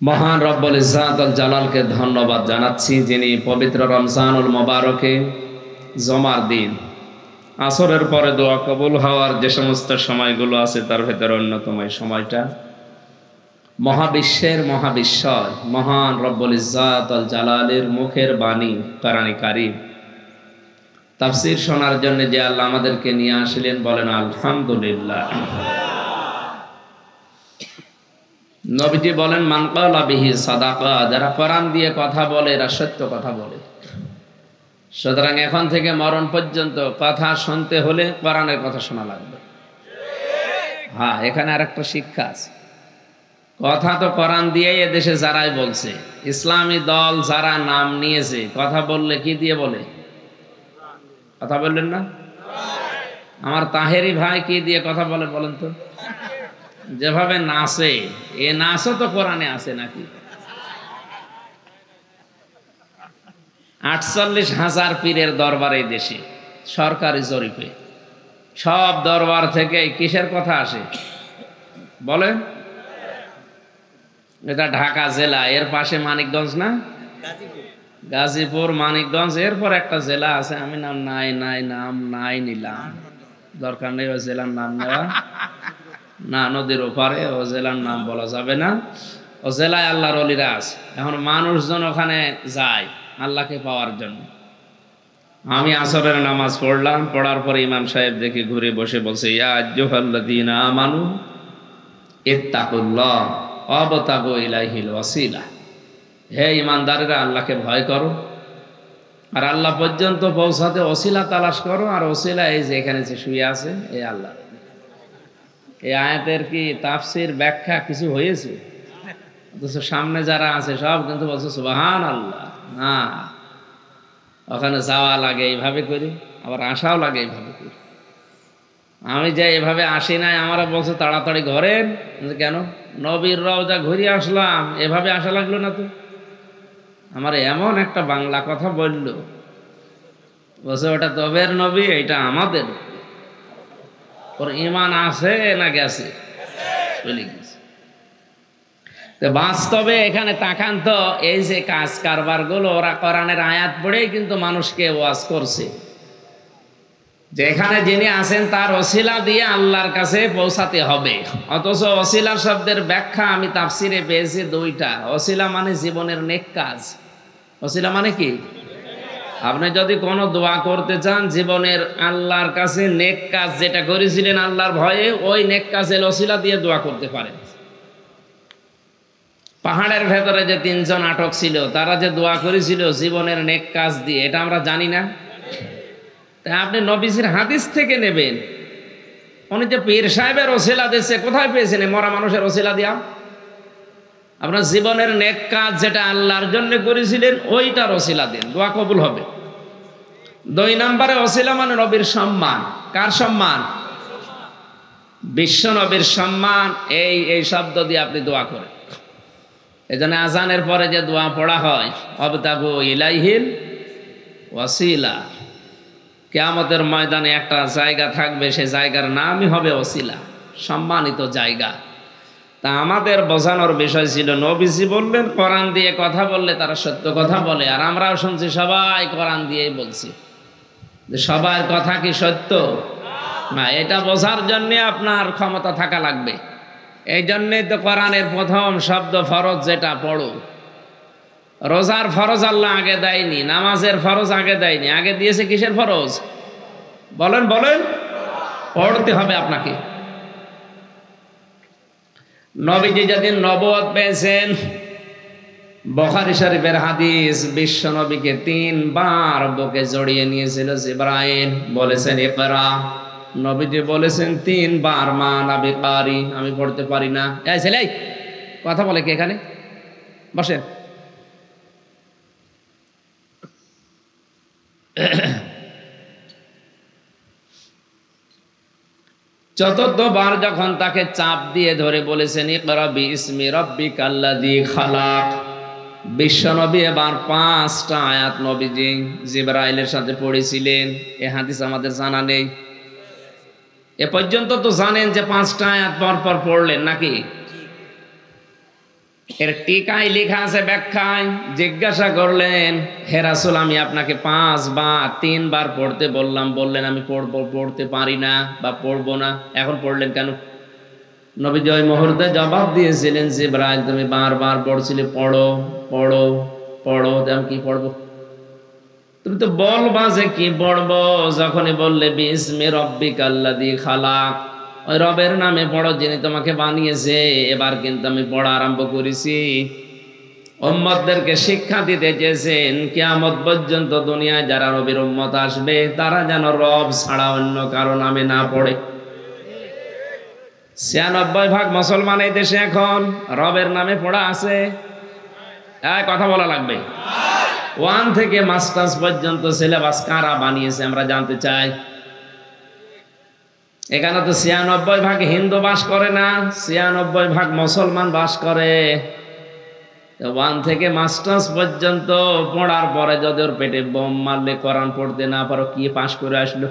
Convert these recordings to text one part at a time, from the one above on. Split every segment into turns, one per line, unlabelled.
মহান রব্বুল ইজ্জাতুল জালালকে ধন্যবাদ জানাচ্ছি, যিনি পবিত্র রমজানুল মোবারকে জমার দিন আসরের পরে দোয়া কবুল হওয়ার যে সমস্ত সময়গুলো আছে তার ভেতরে অন্যতম এই সময়টা মহাবিশ্বের মহাবিশ্বর মহান রব্বুল ইজ্জাতুল জালালের মুখের বাণী কোরআনে কারীম তাফসীর শোনার জন্য যে আল্লাহ আমাদেরকে নিয়ে আসলেন, বলেন আলহামদুলিল্লাহ। নবীজি বলেন, মান ক্বালা বিহি সাদাকা, যারা কোরআন দিয়ে কথা বলে এরা সত্য কথা বলে। সুতরাং এখন থেকে মরণ পর্যন্ত কথা শুনতে হলে কোরআনের কথা শোনা লাগবে। হ্যাঁ, এখানে আরেকটা শিক্ষা আছে। কথা তো কোরআন দিয়েই এদেশে যারাই বলছে, ইসলামী দল যারা নাম নিয়েছে, কথা বললে কি দিয়ে বলে? কথা বললেন না? আমার তাহেরি ভাই কি দিয়ে কথা বলে বলেন তো? যেভাবে নাচে, এ নাচও তো কোরআনে আছে নাকি? 48,000 পীরের দরবার এই দেশে, সরকারি জরিপে সব দরবার থেকে কিসের কথা আসে বলেন? এটা ঢাকা জেলা, এর পাশে মানিকগঞ্জ না? গাজীপুর, মানিকগঞ্জ, এরপর একটা জেলা আছে, আমি নাম নাই নিলাম, দরকার নেই ওই জেলার নাম নেওয়া। না, নদীর ওপারে, ও জেলার নাম বলা যাবে না। ও জেলায় আল্লাহর ওলিরা আছে। এখন মানুষজন ওখানে যায় আল্লাহকে পাওয়ার জন্য। আমি আসরের নামাজ পড়লাম, পড়ার পরে ইমাম সাহেব দেখে ঘুরে বসে বলছে, ইয়া আইয়ুহাল্লাযীনা আমানু ইত্তাকুল্লাহ ওয়াবতাগু ইলাইহিল ওয়াসিলা, হে ঈমানদারেরা আল্লাহকে ভয় করো আর আল্লাহ পর্যন্ত পৌঁছাতে ওসিলা তালাশ করো। আর ওসিলা এই যে এখানে যে শুয়ে আছে, এই আল্লাহ। এই আয়াতের কি তাফসীর ব্যাখ্যা কিছু হয়েছে? অথচ সামনে যারা আছে সব কিন্তু বলছে সুবহানাল্লাহ। না, ওখানে যাওয়া লাগে এইভাবে করি, আবার আসাও লাগে এইভাবে করি। আমি যে এভাবে আসি নাই, আমারা বলছে তাড়াতাড়ি ঘরেন। কেন? নবীর রওজা ঘুরে আসলাম, এভাবে আসা লাগলো না তো? আমার এমন একটা বাংলা কথা বলল, বলছে ওটা তবের নবী, এটা আমাদের। ওর ঈমান আছে না গেছে? চলে গেছে। তো বাস্তবে এখানে তাকান তো, এই যে কাজ কারবার গুলো ওরা কোরআনের আয়াত পড়েই কিন্তু মানুষকে ওয়াজ করছে, যে এখানে যিনি আছেন তার ওসিলা দিয়ে আল্লাহর কাছে পৌঁছাতে হবে। অথচ ওসিলা শব্দের ব্যাখ্যা আমি তাফসিরে পেয়েছি দুইটা। ওসিলা মানে জীবনের নেক কাজ। ওসিলা মানে কি? আপনি যদি কোনো দোয়া করতে চান, জীবনের আল্লাহর কাছে নেক কাজ যেটা করেছিলেন আল্লাহর ভয়ে, ওই নেক কাজের ওসিলা দিয়ে দোয়া করতে পারেন। পাহাড়ের ভেতরে যে 3 জন আটক ছিল, তারা যে দোয়া করেছিল জীবনের নেক কাজ দিয়ে, এটা আমরা জানি না? তাই আপনি নবীজির হাদিস থেকে নেবেন। উনি যে পীর সাহেবের ওসিলা দিচ্ছে, কোথায় পেয়েছেন মরা মানুষের ওসিলা দিয়া? আপনার জীবনের নেক কাজ যেটা আল্লাহর জন্য করেছিলেন, ওইটার ওসিলা দিন, দোয়া কবুল হবে। 2 নম্বরে ওসিলা মানে নবীর সম্মান। কার সম্মান? বিশ্ব নবীর সম্মান। এই শব্দ দিয়ে আপনি দোয়া করেন। এজন্য আজানের পরে যে দোয়া পড়া হয়, ওয়াবতাগু ইলাইহিল ওয়াসিলা, কিয়ামতের ময়দানে একটা জায়গা থাকবে, সেই জায়গার নামই হবে ওসিলা, সম্মানিত জায়গা। তা আমাদের বোঝানোর বিষয় ছিল, নবীজি বললেন কোরআন দিয়ে কথা বললে তারা সত্য কথা বলে। আর আমরাও শুনছি সবাই কোরআন দিয়েই বলছি, যে সবার কথা কি সত্য না? এটা বোঝার জন্যে আপনার ক্ষমতা থাকা লাগবে। এই জন্যেই তো কোরআনের প্রথম শব্দ ফরজ, যেটা পড়ো। রোজার ফরজ আল্লাহ আগে দেয়নি, নামাজের ফরজ আগে দেয়নি, আগে দিয়েছে কিসের ফরজ? বলেন বলেন। পড়তে হবে আপনাকে। নবীজি যেদিন নবুয়ত পেয়েছেন, বুখারী শরীফের হাদিস, বিশ্ব নবীকে 3 বার বুকে জড়িয়ে নিয়েছিল জিবরাইল, বলেছেন ইকরা। নবীজি বলেছেন 3 বার, মা আনা বিকারি, আমি পড়তে পারি না। এই ছেলে, কথা বলে কি এখানে? বসেন। চতুর্থবার যখন তাকে চাপ দিয়ে ধরে বলেছেন ইকরা বিইসমি রাব্বিকাল্লাযী খালাক, বিশ্বনবী এবার 5টা আয়াত নবীজি জিবরাইলের সাথে পড়েছিলেন। এ হাদিস আমাদের জানা নেই। এ পর্যন্ত তো জানেন যে 5টা আয়াত পর পর পড়লেন নাকি? এর টিকায় লেখা আছে, ব্যাখ্যায় জিজ্ঞাসা করলেন, হে রাসূল আমি আপনাকে 5 বা 3 বার পড়তে বললাম, বললেন আমি পড়তে পারি না বা পড়বো না, এখন পড়লেন কেন? নবীজি ওই মুহূর্তে জবাব দিয়েছিলেন, জিবরাইল তুমি বারবার বলছিলে পড়ো পড়ো পড়ো, আমি কি পড়বো? তুমি তো বলবা যে কি পড়বো, যখনই বললে বিসমি রব্বিকাল্লাযী খালাক, ওই রবের নামে পড়ো যিনি তোমাকে বানিয়েছে। এবার কিন্তু আমি পড়া আরম্ভ করেছি। উম্মতদেরকে শিক্ষা দিতে চেয়েছেন কিয়ামত পর্যন্ত দুনিয়ায় যারা নবীর উম্মত আসবে তারা যেন রব ছাড়া অন্য কারো নামে না পড়ে। ৯৬% মুসলমান এই দেশে এখন রবের নামে পড়া আছে? কথা বলা লাগবে। 1 থেকে মাস্টার্স পর্যন্ত সিলেবাস কারা বানিয়েছে আমরা জানতে চাই। এখানে তো ৯৬% হিন্দু বাস করে না, ৯৬% মুসলমান বাস করে। 1 থেকে মাস্টার্স পর্যন্ত পড়ার পরে যদি ওর পেটে বোম মারলে কোরআন পড়তে না পারো, কি পাশ করে আসলো?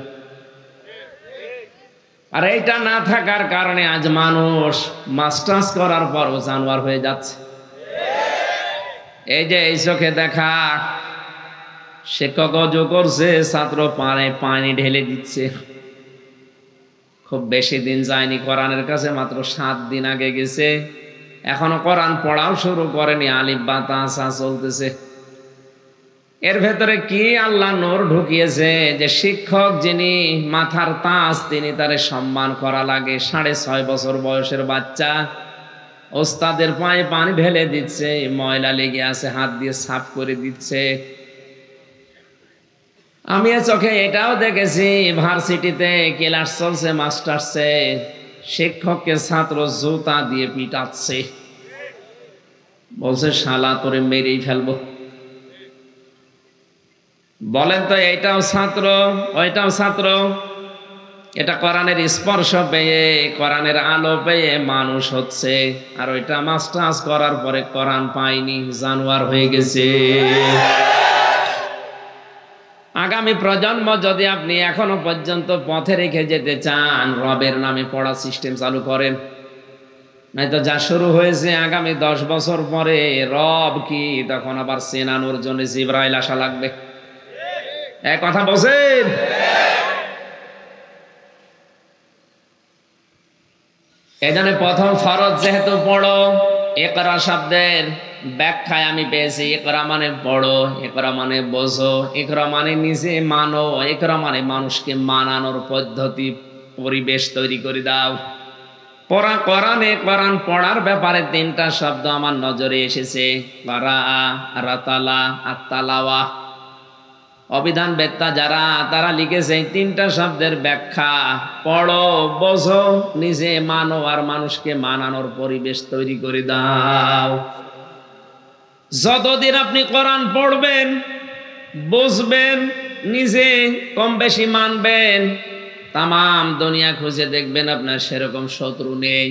আর এইটা না থাকার কারণে আজ মানুষ মাস্টার্স করার পরও জানোয়ার হয়ে যাচ্ছে। এই যে এই চোখে দেখা, শিক্ষক অজু করছে, ছাত্র পানি ঢেলে দিচ্ছে। খুব বেশি দিন যায়নি কোরআনের কাছে, মাত্র 7 দিন আগে গেছে, এখনো কোরআন পড়াও শুরু করেনি, আলিফ বা তা সা চলতেছে। এর ভেতরে কি আল্লাহ নূর ঢুকিয়েছে যে শিক্ষক যিনি মাথার তাজ, তিনি তারে সম্মান করা লাগে। 6.5 বছর বয়সের বাচ্চা ওস্তাদের পায়ে পানি ঢেলে দিচ্ছে, ময়লা লেগে আছে, হাত দিয়ে সাফ করে দিচ্ছে। আমি চোখে এটাও দেখেছি, ভার্সিটিতে ক্লাস চলছে, মাস্টার্সে শিক্ষককে ছাত্র জুতা দিয়ে পিটাচ্ছে, বলছে শালা তোরে মেরেই ফেলবো। বলেন তো, এইটাও ছাত্র ওইটাও ছাত্র? এটা কোরআনের স্পর্শ পেয়ে, কোরআনের আলো পেয়ে মানুষ হচ্ছে, আর ওইটা মাস্টার্স করার পরে কোরআন পায়নি, জানোয়ার হয়ে গেছে। আগামী প্রজন্ম যদি আপনি এখনো পর্যন্ত পথে রেখে যেতে চান, রবের নামে পড়া সিস্টেম চালু করেন, নয়তো যা শুরু হয়েছে আগামী 10 বছর পরে রব কি তখন আবার চেনানোর জন্য জিবরাইল আসা লাগবে। এক কথা বলছেন। এজন্য প্রথম ফরজ যেহেতু পড়ো, ইকরা শব্দের ব্যাখ্যায় আমি পেয়েছি ইকরা মানে পড়ো, ইকরা মানে বোঝো, ইকরা মানে নিজে মানো, ইকরা মানে মানুষকে মানানোর পদ্ধতি, পরিবেশ তৈরি করে দাও। কোরআন পড়ার ব্যাপারে 3টা শব্দ আমার নজরে এসেছে, কারা, রাতালা আর তালাওয়া। অভিধান বেত্তা যারা, তারা লিখেছে এই 3টা শব্দের ব্যাখ্যা, পড়ো, বোঝো, নিজে মানো, আর মানুষকে মানানোর পরিবেশ তৈরি করে দাও। যতদিন আপনি কোরআন পড়বেন, বুঝবেন, নিজে কম বেশি মানবেন, তামাম দুনিয়া খুঁজে দেখবেন আপনার সেরকম শত্রু নেই।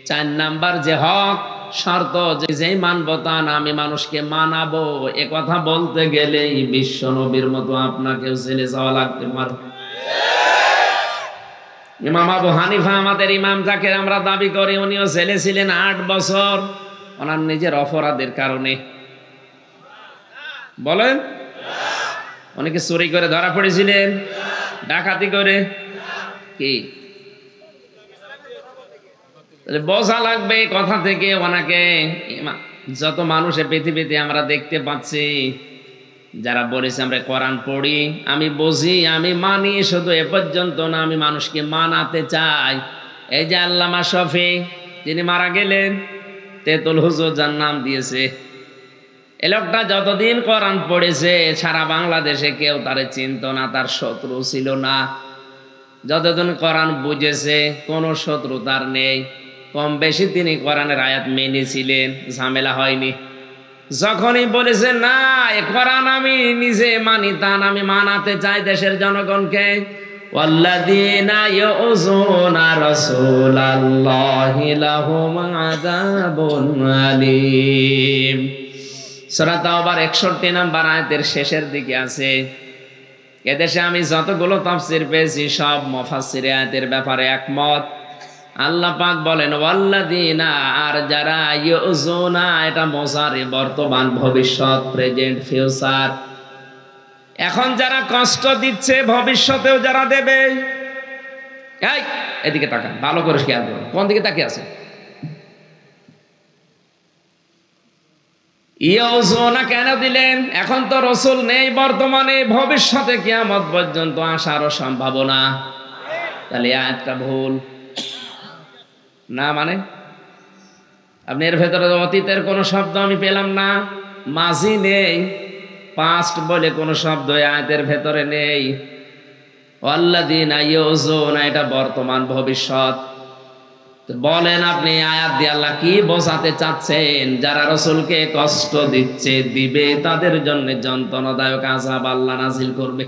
4 নাম্বার যে হক শর্ত, যে মানবো তা না, আমি মানুষকে মানাবো, এ কথা বলতে গেলেই বিশ্ব নবীর মতো আপনাকেও জেলে যাওয়া লাগতে পারে। ইমাম আবু হানিফা, আমাদের ইমাম যাকে আমরা দাবি করি, উনিও জেলে ছিলেন 8 বছর ওনার নিজের অপরাধের কারণে। বলেন, অনেকে চুরি করে ধরা পড়েছিলেন, ডাকাতি করে, কি বোঝা লাগবে কথা থেকে ওনাকে। যত মানুষের পৃথিবীতে আমরা দেখতে পাচ্ছি যারা বলেছে আমরা কোরআন পড়ি, আমি বুঝি, আমি মানি, শুধু এ পর্যন্ত না, আমি মানুষকে মানাতে চাই। এই যে আল্লামা শফি, তিনি মারা গেলেন, তেতুল হুজুর যার নাম দিয়েছে, এ লোকটা যতদিন কোরআন পড়েছে সারা বাংলাদেশে কেউ তারে চিনত না, তার শত্রু ছিল না। যতদিন কোরআন বুঝেছে কোনো শত্রু তার নেই, কম বেশি তিনি কোরআনের আয়াত মেনেছিলেন, ঝামেলা হয়নি। যখনই বলেছে না এ কোরআন আমি নিজে মানি, তা আমি মানাতে চাই দেশের জনগণকে, ওয়াল্লাযীনা ইউযুনা রাসূলাল্লাহি লাহুম আযাবুন আলীম। সূরা তাওবার 61 নম্বর আয়াতের শেষের দিকে আছে। এদেশে আমি যতগুলো তাফসীর পেয়েছি সব মুফাসসিরে আয়াতের ব্যাপারে একমত। আল্লাহ পাক বলেন ওয়াল্লাযিনা, আর যারা ইউযুনা, এটা মুযারি বর্তমান ভবিষ্যৎ, প্রেজেন্ট ফিউচার। এখন যারা কষ্ট দিচ্ছে ভবিষ্যতেও যারা দেবে। এই এদিকে তাকান, ভালো করে খেয়াল করুন কোন দিকে তাকিয়ে আছে। ইউযুনা কেন দিলেন? এখন তো রাসূল নেই বর্তমানে, ভবিষ্যতে কিয়ামত পর্যন্ত আসারও সম্ভাবনা। তাহলে আয়াতটা ভুল না, মানে আপনি এর ভেতরে অতীতের কোনো শব্দ আমি পেলাম না, মাঝি নেই, পাস্ট বলে কোনো শব্দ আয়াতের ভেতরে নেই। ওয়াল্লাযিনা ইউযুনা, এটা বর্তমান ভবিষ্যৎ। বলেন আপনি আয়াত দিয়ে আল্লাহ কি বোঝাতে চাচ্ছেন? যারা রাসূলকে কষ্ট দিচ্ছে, দিবে, তাদের জন্য যন্ত্রণাদায়ক আযাব আল্লাহ নাযিল করবে।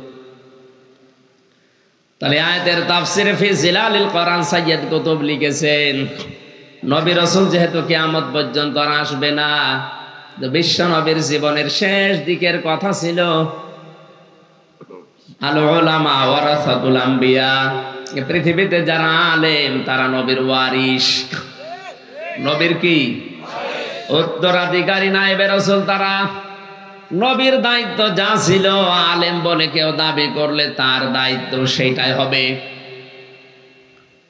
তাহলে আয়াতের তাফসিরে ফি জিলালিল কোরআন সাইয়্যিদ কুতুব লিখেছেন, নবী রাসূল যেহেতু কিয়ামত পর্যন্ত আর আসবে না, বিশ্ব নবীর জীবনের শেষ দিকের কথা ছিল আল উলামা ওয়ারাসাতুল আম্বিয়া, পৃথিবীতে যারা আলেম তারা নবীর ওয়ারিস। নবীর কি উত্তরাধিকারী, নায়েবে রাসূল তারা। নবীর দায়িত্ব যা ছিল, আলেম বলে কেউ দাবি করলে তার দায়িত্ব সেটাই হবে।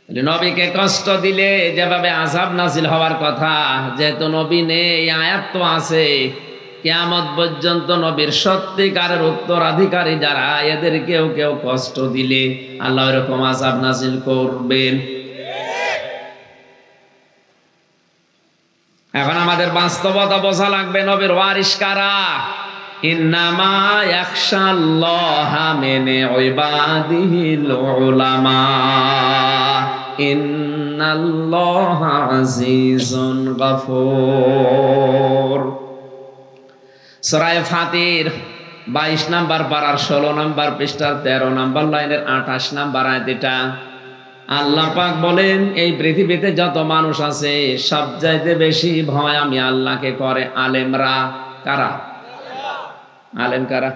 নবীকে কষ্ট দিলে যেভাবে আযাব নাযিল হওয়ার কথা, যেহেতু নবী নেই, আয়াত তো আছে, কিয়ামত পর্যন্ত নবীর সত্যিকারের উত্তরাধিকারী যারা, এদের কেউ কেউ কষ্ট দিলে আল্লাহ এরকম আযাব নাযিল করবেন। এখন আমাদের বাস্তবতা বোঝা লাগবে, নবীর ওয়ারিস কারা? ইন্নামা ইয়াখশাল্লাহা মিন ইবাদিহিল উলামা, ইন্নাল্লাহা আজিজুন গফুর। সূরা ফাতির 22 নম্বর পারার 16 নম্বর পৃষ্ঠার 13 নম্বর লাইনের 28 নম্বর আয়াত। এটা আল্লাহ পাক বলেন, এই পৃথিবীতে যত মানুষ আছে সবচাইতে বেশি ভয় আমি আল্লাহকে করে আলেমরা। কারা? আলেম কারা?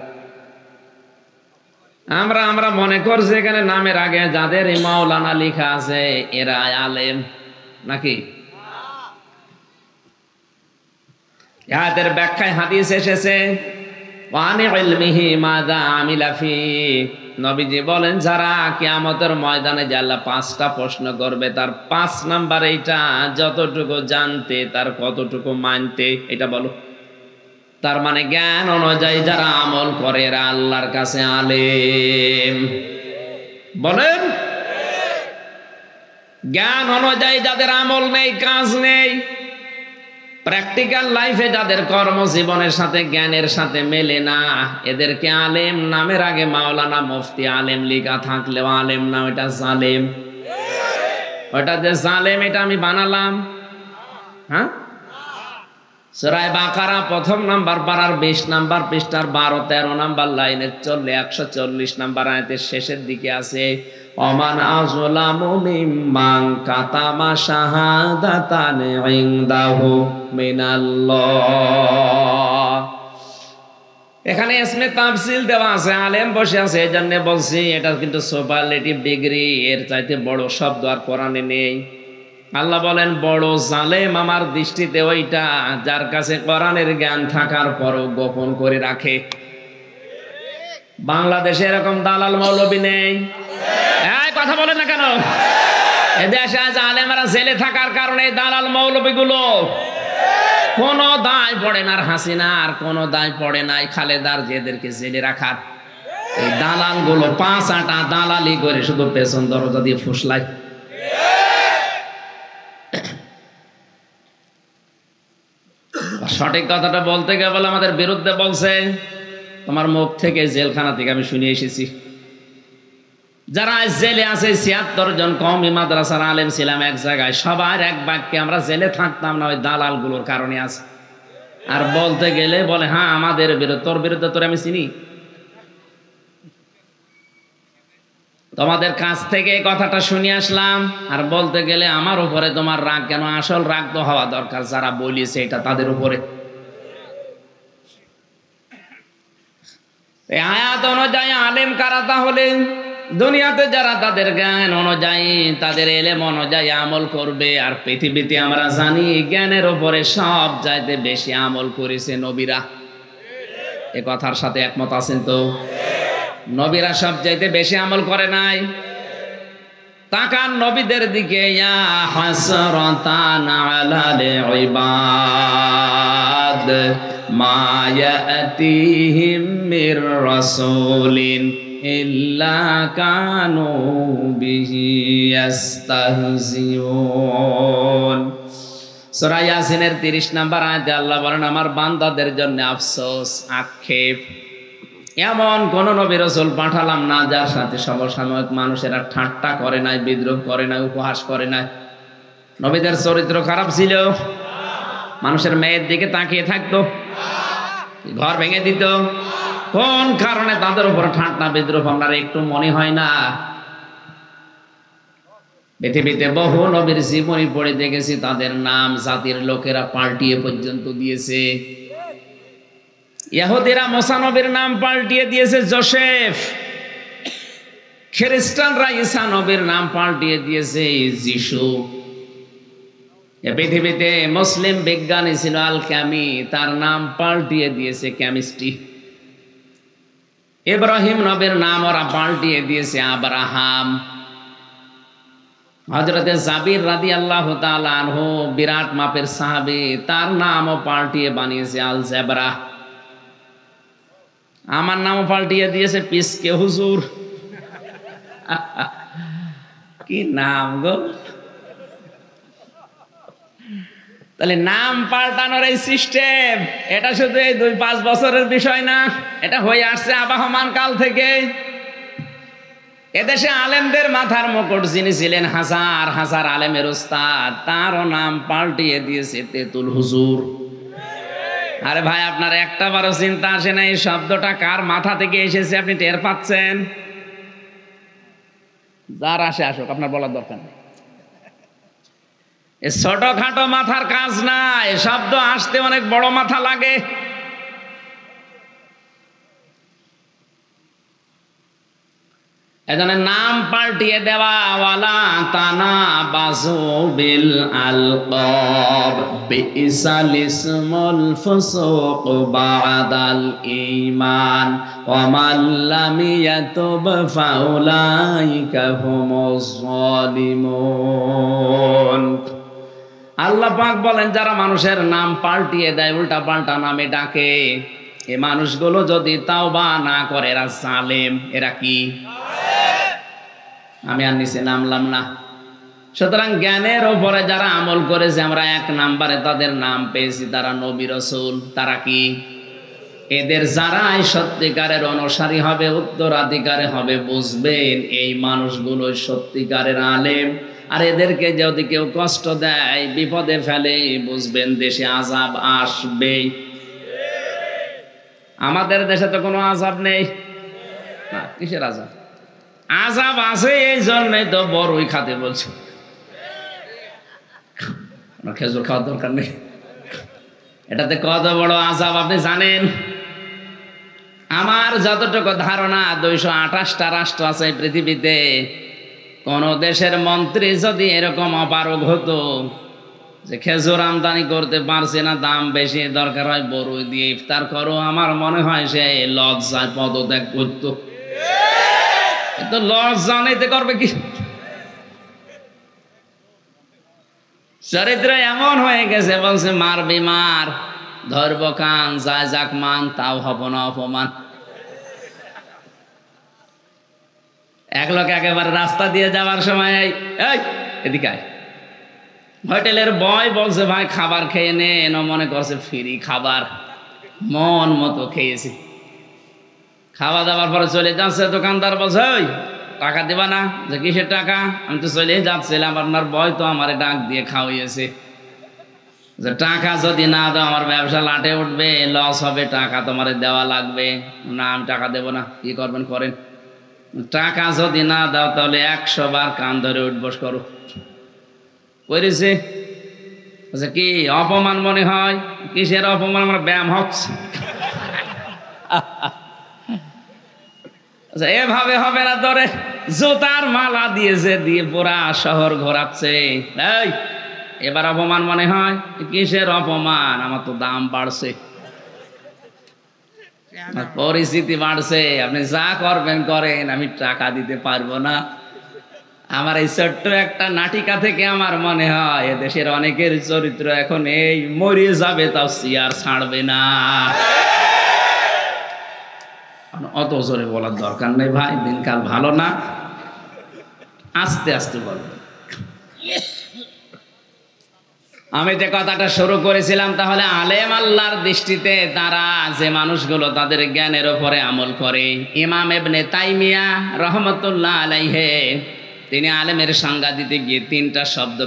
আমরা মনে করছি এখানে নামের আগে যাদের মাওলানা লেখা আছে এরা আলেম নাকি? আয়াতের ব্যাখ্যায় হাদিস এসেছে, ওয়ানি ইলমিহি মাযা আমিলা ফি, নবীজি বলেন যারা কিয়ামতের ময়দানে যে আল্লাহ 5টা প্রশ্ন করবে, তার 5 নাম্বার এইটা, যতটুকু জানতে তার কতটুকু মানতে, এটা বলো। তার মানে জ্ঞান অনুযায়ী যারা আমল করে এরা আল্লাহর কাছে আলেম। বলেন, জ্ঞান অনুযায়ী যাদের আমল নেই, কাজ নেই, প্র্যাকটিক্যাল লাইফে যাদের কর্মজীবনের সাথে জ্ঞানের সাথে মেলে না, এদেরকে আলেম, নামের আগে মাওলানা মুফতি আলেম লেখা থাকলেও আলেম না, ওটা জালেম। ওটা যে জালেম এটা আমি বানালাম? হ্যাঁ, সূরা বাকারা 1 নম্বর পারার 20 নম্বর পৃষ্ঠার 12-13 নম্বর লাইনের 140 নম্বর আয়াতের শেষের দিকে আছে, ওমান আযলামু মিম্মান কাতামা শাহাদাতান ইনদাহু মিনাল্লাহ। এখানে ইসমে তাফসিল দেওয়া আছে, আলেম বসে আছে, এজন্য বলছি এটা কিন্তু সুপারলেটিভ ডিগ্রি, এর চাইতে বড় শব্দ আর কোরআনে নেই। আল্লাহ বলেন বড় জালেম আমার দৃষ্টিতে ওইটা যার কাছে কোরআনের জ্ঞান থাকার পরও গোপন করে রাখে। বাংলাদেশে এরকম দালাল মৌলবী নেই? এই কথা বলেন না কেন? এদেশে আজ আলেমরা জেলে থাকার কারণে দালাল মৌলবীগুলো কোনো দায় পড়ে না, আর হাসিনা আর কোনো দায় পড়ে নাই খালেদার যেদেরকে জেলে রাখার। এই দালাল গুলো 5 আটা দালালি করে শুধু পেছন দরজা দিয়ে ফুসলায়। সঠিক কথাটা বলতে গিয়ে বলে আমাদের বিরুদ্ধে বলছে, তোমার মুখ থেকে জেলখানা থেকে আমি শুনে এসেছি। যারা জেলে আছে 76 জন কওমি মাদ্রাসার আলেম ছিলাম এক জায়গায়, সবার এক বাক্যে আমরা জেলে থাকতাম না ওই দালাল গুলোর কারণে আছে। আর বলতে গেলে বলে হ্যাঁ আমাদের বিরুদ্ধে, তোর বিরুদ্ধে তোর আমি চিনি, তোমাদের কাছ থেকে এই কথাটা শুনে আসলাম। আর বলতে গেলে আমার উপরে তোমার রাগ কেন? আসল রাগ তো হওয়া দরকার যারা বলিছে এটা তাদের উপরে। এই আয়াত অনুযায়ী আলেম কারা তাহলে? দুনিয়াতে যারা তাদের জ্ঞান অনুযায়ী তাদের এলেম অনুযায়ী আমল করবে, আর পৃথিবীতে আমরা জানি জ্ঞানের ওপরে সব চাইতে বেশি আমল করেছে নবীরা। এ কথার সাথে একমত আছেন তো? নবীরা সব চাইতে বেশি আমল করে নাই? তাকান নবীদের দিকে, ইয়া হাসরাতান আলাল ইবাদ মা ইয়াতিহিম মির রাসূলিন ইল্লা কানু বিহি ইস্তাহজিউন। সূরা ইয়াসিনের 30 নম্বর আয়াতে আল্লাহ বলেন, আমার বান্দাদের জন্য আফসোস, আক্ষেপ, এমন কোন নবী রাসূল পাঠালাম না যার সাথে সমসাময়িক মানুষেরা ঠাট্টা করে নাই, বিদ্রুপ করে নাই, উপহাস করে নাই। নবীদের চরিত্র খারাপ ছিল? মানুষের মেয়ের দিকে তাকিয়ে থাকতো? ঘর ভেঙে দিত? কোন কারণে তাদের উপর ঠাট্টা বিদ্রুপ আপনার একটু মনে হয় না? পৃথিবীতে বহু নবীর জীবনী পড়ে দেখেছি, তাদের নাম জাতির লোকেরা পাল্টিয়ে পর্যন্ত দিয়েছে। ইহুদিরা মুসা নবীর নাম পাল্টিয়ে দিয়েছে জোসেফ, খ্রিস্টানরা ঈসা নবীর নাম পাল্টিয়ে দিয়েছে যিশু। পৃথিবীতে মুসলিম বিজ্ঞানী ছিল আল ক্যামি, তার নাম পাল্টিয়ে দিয়েছে কেমিস্ট্রি। ইব্রাহিম নবীর নাম ওরা পাল্টিয়ে দিয়েছে আব্রাহাম। হযরতে জাবির রাদিয়াল্লাহু তাআলা আনহু, বিরাট মাপের সাহাবী, তার নামও পাল্টিয়ে বানিয়েছে আল জেবরা। আমার নামও পাল্টিয়ে দিয়েছে পিসকে হুজুর। কি নাম গো! তাহলে নাম পাল্টানোর এই সিস্টেম, এটা শুধু এই 2-5 বছরের বিষয় না, এটা হয়ে আসছে আবহমান কাল থেকে। এদেশে আলেমদের মাথার মুকুট যিনি ছিলেন হাজার হাজার আলেমের উস্তাদ, তারও নাম পাল্টিয়ে দিয়েছে তেতুল হুজুর। আরে ভাই, আপনার একটা বারো চিন্তা আসে না এই শব্দটা কার মাথা থেকে এসেছে? আপনি টের পাচ্ছেন? যার আসে আসুক, আপনার বলার দরকার নেই। ছোটখাটো মাথার কাজ না, এ শব্দ আসতে অনেক বড় মাথা লাগে। এজন্য নাম পাল্টিয়ে দেওয়া, ওয়ালা তানাবাযু বিল আলকাব বিইসাল ইসমুল ফুসুক বা'দাল ঈমান ওয়া মান লাম ইয়াতুব ফাউলাইকা হুমুজ যালিমুন। আল্লাহ পাক বলেন, যারা মানুষের নাম পাল্টিয়ে দেয়, উল্টা পাল্টা নামে ডাকে, এই মানুষগুলো যদি তাওবা না করে এরা জালেম। এরা কি? আমি আর নিচে নামলাম না। সুতরাং জ্ঞানের ওপরে যারা আমল করেছে, আমরা 1 নম্বরে তাদের নাম পেয়েছি, তারা নবী রাসূল। তারা কি? এদের যারাই সত্যিকারের অনুসারী হবে, উত্তরাধিকারী হবে, বুঝবেন এই মানুষগুলো সত্যিকারের আলেম। আর এদেরকে যদি কেউ কষ্ট দেয়, বিপদে ফেলে, বুঝবেন দেশে আযাব আসবে। আমাদের দেশে তো কোনো আযাব নেই না। কিসের আযাব? আযাব আছে, এই জন্যই তো বড়ই খাতে বলছে। খেজুর খাওয়ার দরকার নেই। এটাতে কত বড় আযাব আপনি জানেন? আমার যতটুকু ধারণা, 228টা রাষ্ট্র আছে এই পৃথিবীতে। কোন দেশের মন্ত্রী যদি এরকম অপারগ হতো যে খেজুর আমদানি করতে পারছে না, দাম বেশি, দরকার হয় বড়ই দিয়ে ইফতার করো, আমার মনে হয় সে লজ্জায় পদত্যাগ করতো। তো লজ্জা নিতে করবে কি? চরিত্র এমন হয়ে গেছে, বলছে মারবি মার, ধরব কান, যায় যাক মান, তাও হব না অপমান। এক লোক একেবারে রাস্তা দিয়ে যাওয়ার সময়, এই এদিকে আয়, হোটেলের বয় বলছে ভাই খাবার খেয়ে নেন, মনে করছে ফ্রি খাবার, মন মতো খেয়েছি। খাওয়া দাওয়ার পরে চলে যাচ্ছে, দোকানদার বলছে ওই টাকা দিবা না? যে কিসের টাকা? আমি তো চলে যাচ্ছিলাম, আপনার বয় তো আমারে ডাক দিয়ে খাওয়াইয়েছে, যে টাকা যদি না দাও আমার ব্যবসা লাটে উঠবে, লস হবে, টাকা তোমারে দেওয়া লাগবে। না, আমি টাকা দেবো না। কি করবেন করেন, টাকা যদি না দাও তাহলে 100 বার কান ধরে উঠবস করো। করেছে কি অপমান মনে হয়? কিসের অপমান? আমার ব্যায়াম হচ্ছে। এভাবে হবে না, ধরে জুতার মালা দিয়েছে, দিয়ে পুরা শহর ঘোরাচ্ছে। এই এবার অপমান মনে হয়? কিসের অপমান? আমার তো দাম বাড়ছে, পরিস্থিতি বাড়ছে, আপনি যা করবেন করেন, আমি টাকা দিতে পারবো না। আমার এই ছোট্ট একটা নাটিকা থেকে আমার মনে হয় এদেশের অনেকের চরিত্র এখন এই মরিয়ে যাবে, তাও চেয়ার ছাড়বে না। অত জোরে বলার দরকার নেই ভাই, দিনকাল ভালো না, আস্তে আস্তে বলবেন। আমি যে কথাটা শুরু করেছিলাম, তাহলে আলেম আল্লাহর দৃষ্টিতে তারা যে মানুষগুলো তাদের জ্ঞানের ওপরে আমল করে। ইমাম ইবনে তাইমিয়া রহমতুল্লাহ আলাইহি তিনি আলেমের সংজ্ঞা দিতে গিয়ে 3টা শব্দ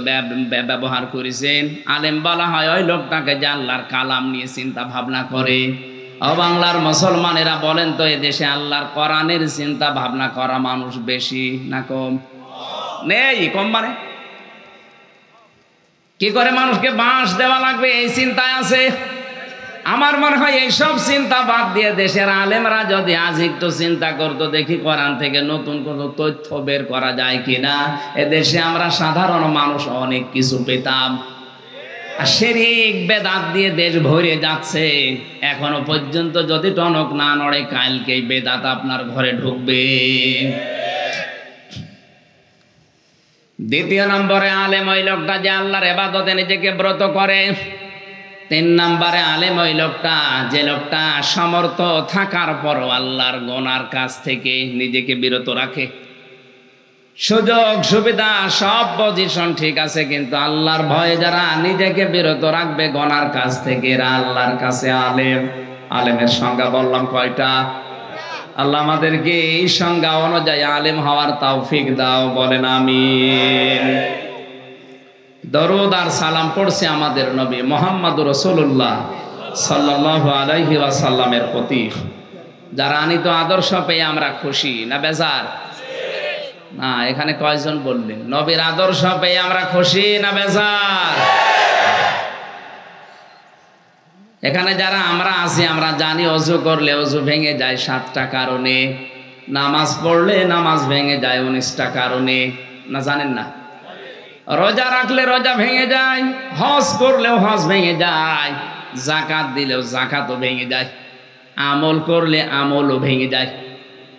ব্যবহার করেছেন। আলেম বলা হয় ওই লোকটাকে যে আল্লাহর কালাম নিয়ে চিন্তা ভাবনা করে। ও বাংলার মুসলমানেরা বলেন তো, এদেশে আল্লাহর কোরআনের চিন্তা ভাবনা করা মানুষ বেশি না কম? নেই, কম মানে কি করে মানুষকে বাঁশ দেওয়া লাগবে এই চিন্তায় আছে। আমার মনে হয় এইসব চিন্তা বাদ দিয়ে দেশের আলেমরা যদি আজ একটু চিন্তা করতো, দেখি কোরআন থেকে নতুন কোনো তথ্য বের করা যায় কিনা, এদেশে আমরা সাধারণ মানুষ অনেক কিছু পেতাম। আর শিরক বেদাত দিয়ে দেশ ভরে যাচ্ছে, এখনো পর্যন্ত যদি টনক না নড়ে, কালকেই বেদাত আপনার ঘরে ঢুকবে। দ্বিতীয় নম্বরে আলেম ওই লোকটা যে আল্লাহর ইবাদতে নিজেকে ব্রত করে। 3 নম্বরে আলেম ওই লোকটা যে লোকটা সমর্থ থাকার পরও আল্লাহর গুনার কাজ থেকে নিজেকে বিরত রাখে। সুযোগ সুবিধা সব পজিশন ঠিক আছে, কিন্তু আল্লাহর ভয়ে যারা নিজেকে বিরত রাখবে গুনার কাজ থেকে, এরা আল্লাহর কাছে আলেম। আলেমের সংজ্ঞা বললাম কয়টা? আল্লাহ আমাদেরকে এই সংজ্ঞা অনুযায়ী আলেম হওয়ার তৌফিক দাও, বলেন আমিন। দরুদ আর সালাম পড়ছে আমাদের নবী মুহাম্মদুর রাসূলুল্লাহ সাল্লাল্লাহু আলাইহি ওয়াসাল্লামের প্রতি। যারা আনিত আদর্শ পেয়ে আমরা খুশি না বেজার? না, এখানে কয়জন বললেন নবীর আদর্শ পেয়ে আমরা খুশি না বেজার? এখানে যারা আমরা আছি, আমরা জানি অজু করলে অজু ভেঙে যায় 7টা কারণে, নামাজ পড়লে নামাজ ভেঙে যায় 19টা কারণে, না জানেন না? রোজা রাখলে রোজা ভেঙে যায়, হজ করলেও হজ ভেঙে যায়, যাকাত দিলেও যাকাতও ভেঙে যায়, আমল করলে আমলও ভেঙে যায়।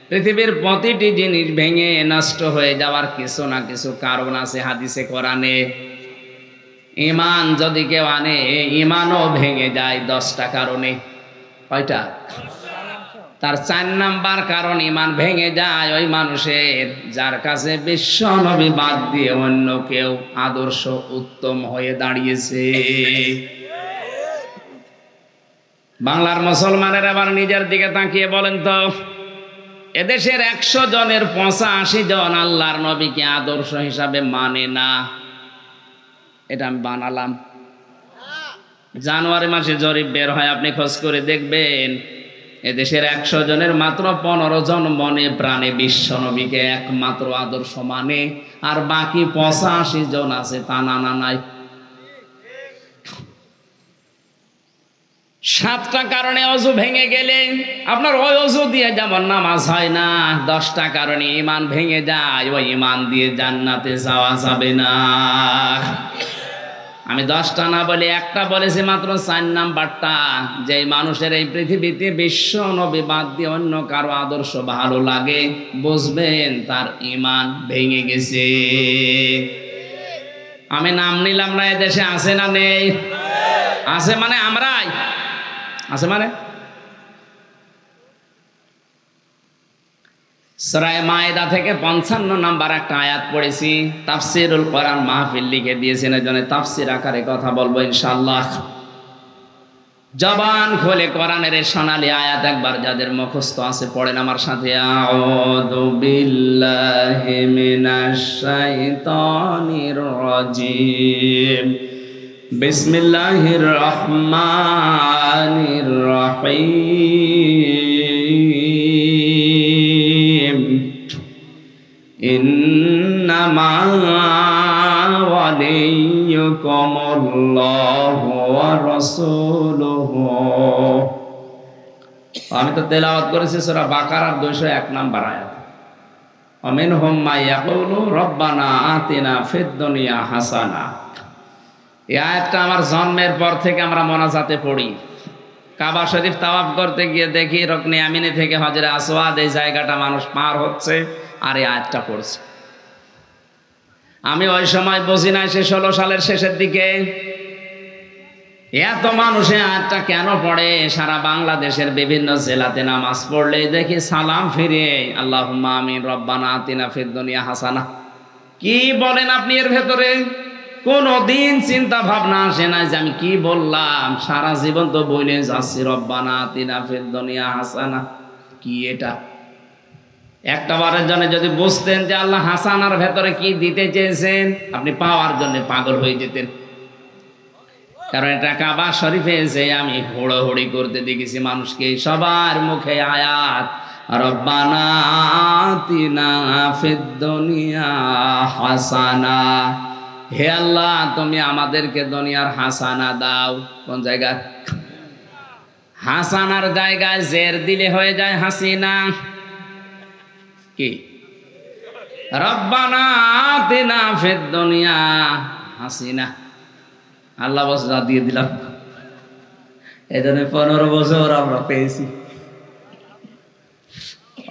পৃথিবীর প্রতিটি জিনিস ভেঙে নষ্ট হয়ে যাওয়ার কিছু না কিছু কারণ আছে হাদিসে কোরআনে। ঈমান যদি কেউ আনে, ঈমানও ভেঙে যায় 10টা কারণে। কয়টা? তার 4 নাম্বার কারণ ঈমান ভেঙে যায় ওই মানুষের যার কাছে বিশ্ব নবী বাদ দিয়ে অন্য কেউ আদর্শ উত্তম হয়ে দাঁড়িয়েছে। বাংলার মুসলমানের আবার নিজের দিকে তাকিয়ে বলেন তো, এদেশের 100 জনের 85 জন আল্লাহর নবীকে আদর্শ হিসাবে মানে না। এটা আমি বানালাম। জানুয়ারি মাসে জরিপ বের হয়, আপনি খোঁজ করে দেখবেন। এদেশের 100 জনের মাত্র 15 জন মনে প্রাণে বিশ্ব নবীকে একমাত্র আদর্শ মানে, আর বাকি 85 জন আছে তা না নাই। 7টা কারণে অজু ভেঙে গেলে আপনার ওই অজু দিয়ে যেমন নামাজ হয় না, 10টা কারণে ঈমান ভেঙে যায়, ওই ঈমান দিয়ে জান্নাতে যাওয়া যাবে না। আমি 10টা না বলে একটা বলেছি মাত্র, 4 নাম্বারটা, যে মানুষের এই পৃথিবীতে বিশ্ব নবী বাদ দিয়ে অন্য কারো আদর্শ ভালো লাগে, বুঝবেন তার ঈমান ভেঙে গেছে। আমি নাম নিলাম না, এদেশে আছে না নেই? আছে মানে আমরাই আছে মানে। সূরা মায়েদা থেকে 55 নাম্বার একটা আয়াত পড়েছি। তাফসিরুল কোরআন মাহফিল লিখে দিয়েছেন, এজন্য তাফসির আকারে কথা বলবো ইনশাআল্লাহ। জবান খুলে কোরআনের সোনালী আয়াত একবার যাদের মুখস্থ আছে পড়েন আমার সাথে। আউযু বিল্লাহি মিনাশ শাইতানির রাজিম। বিসমিল্লাহির রহমানির রহিম। ইন্নামা ওয়ালিয়্যুকুমুল্লাহু ওয়া রাসূলুহু আমি তো তেলাওয়াত করেছি সূরা বাকারার 201 নম্বর আয়াত, অমিনহুম মা ইয়াকুলু রব্বানা আতিনা ফিদ দুনিয়া হাসানা। এই আয়াতটা আমার জন্মের পর থেকে আমরা মোনাজাতে পড়ি। কাবা শরীফ তাওয়াফ করতে গিয়ে দেখি রুকনে ইয়ামিনী থেকে হজরে আসওয়াদ এই জায়গাটা মানুষ পার হচ্ছে আর এই আয়াতটা পড়ছে। আমি ওই সময় বুঝি নাই, সে 16 সালের শেষের দিকে এত মানুষে আয়াতটা কেন পড়ে। সারা বাংলাদেশের বিভিন্ন জেলাতে নামাজ পড়লে দেখি সালাম ফিরে আল্লাহুম্মা আমিন রব্বানা আতিনা ফিদ দুনিয়া হাসানা। কি বলেন আপনি এর ভেতরে? কোনদিন চিন্তা ভাবনা আসে না যে আমি কি বললাম। সারা জীবন তো বলে যাচ্ছি রব্বানা আতিনা ফিদ দুনিয়া হাসানা। কি এটা? একটা বারের জন্য যদি বুঝতেন যে আল্লাহ হাসানার ভেতরে কি দিতে চেয়েছেন, আপনি পাওয়ার জন্য পাগল হয়ে যেতেন। কারণ এটা কাবা শরীফে যে আমি হুড়োহুড়ি করতে দেখেছি মানুষকে, সবার মুখে আয়াত রব্বানা আতিনা ফিদ দুনিয়া হাসানা। হে আল্লাহ, তুমি আমাদেরকে দুনিয়ার হাসানা দাও। কোন জায়গায়? হাসানার জায়গায় জের দিলে হয়ে যায় হাসিনা। কি? রব্বানা আতিনা ফিদ দুনিয়া হাসিনা। আল্লাহ বস যা দিয়ে দিলাম, এই জন্য 15 বছর আমরা পেয়েছি।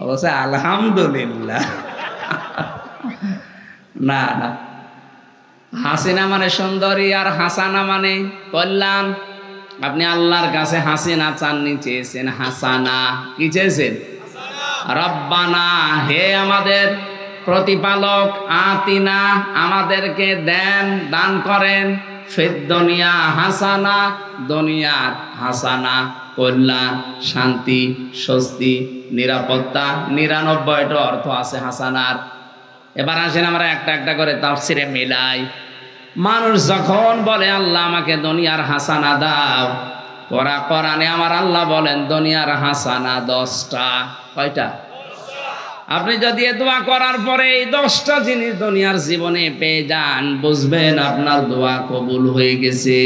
অবশ্য আলহামদুলিল্লাহ। না না, হাসিনা মানে সুন্দরী আর হাসানা মানে কল্যাণ। আপনি আল্লাহর কাছে হাসিনা চাননি, চেয়েছেন হাসানা। কি চেয়েছেন? রব্বানা, হে আমাদের প্রতিপালক, আতিনা, আমাদেরকে দেন, দান করেন, ফিদ দুনিয়া হাসানা, দুনিয়ার হাসানা, কল্যাণ, শান্তি, স্বস্তি, নিরাপত্তা। 99টা অর্থ আছে হাসানার। এবার আসেন আমরা একটা একটা করে তাফসিরে মিলাই। মানুষ যখন বলে আল্লাহ আমাকে দুনিয়ার হাসানা দাও, কোরআনে আমার আল্লাহ বলেন দুনিয়ার হাসানা 10টা। কয়টা? আপনি যদি দোয়া করার পরে এই 10টা জিনিস দুনিয়ার জীবনে পেয়ে যান, বুঝবেন আপনার দোয়া কবুল হয়ে গেছে।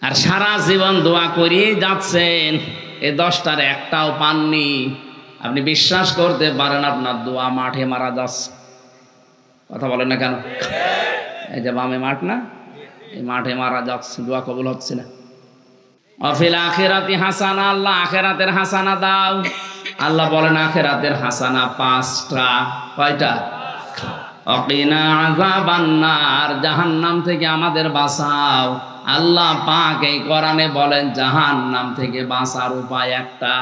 আর সারা জীবন দোয়া করিয়ে যাচ্ছেন, এই 10টার একটাও পাননি, আপনি বিশ্বাস করতে পারেন আপনার দোয়া মাঠে মারা যাচ্ছে। কথা বলেন না কেন? এই যে বামে মাঠ না, এই মাঠে মারা যাচ্ছে, দোয়া কবুল হচ্ছে না। অফিল আখিরাতি হাসানা, আল্লাহ আখিরাতের হাসানা দাও। আল্লাহ বলেন আখিরাতের হাসানা 5টা। কয়টা? অকিনা আযাবান নার, জাহান্নাম থেকে আমাদের বাঁচাও। আল্লাহ পাক এই কোরআনে বলেন জাহান্নাম থেকে বাঁচার উপায় একটা।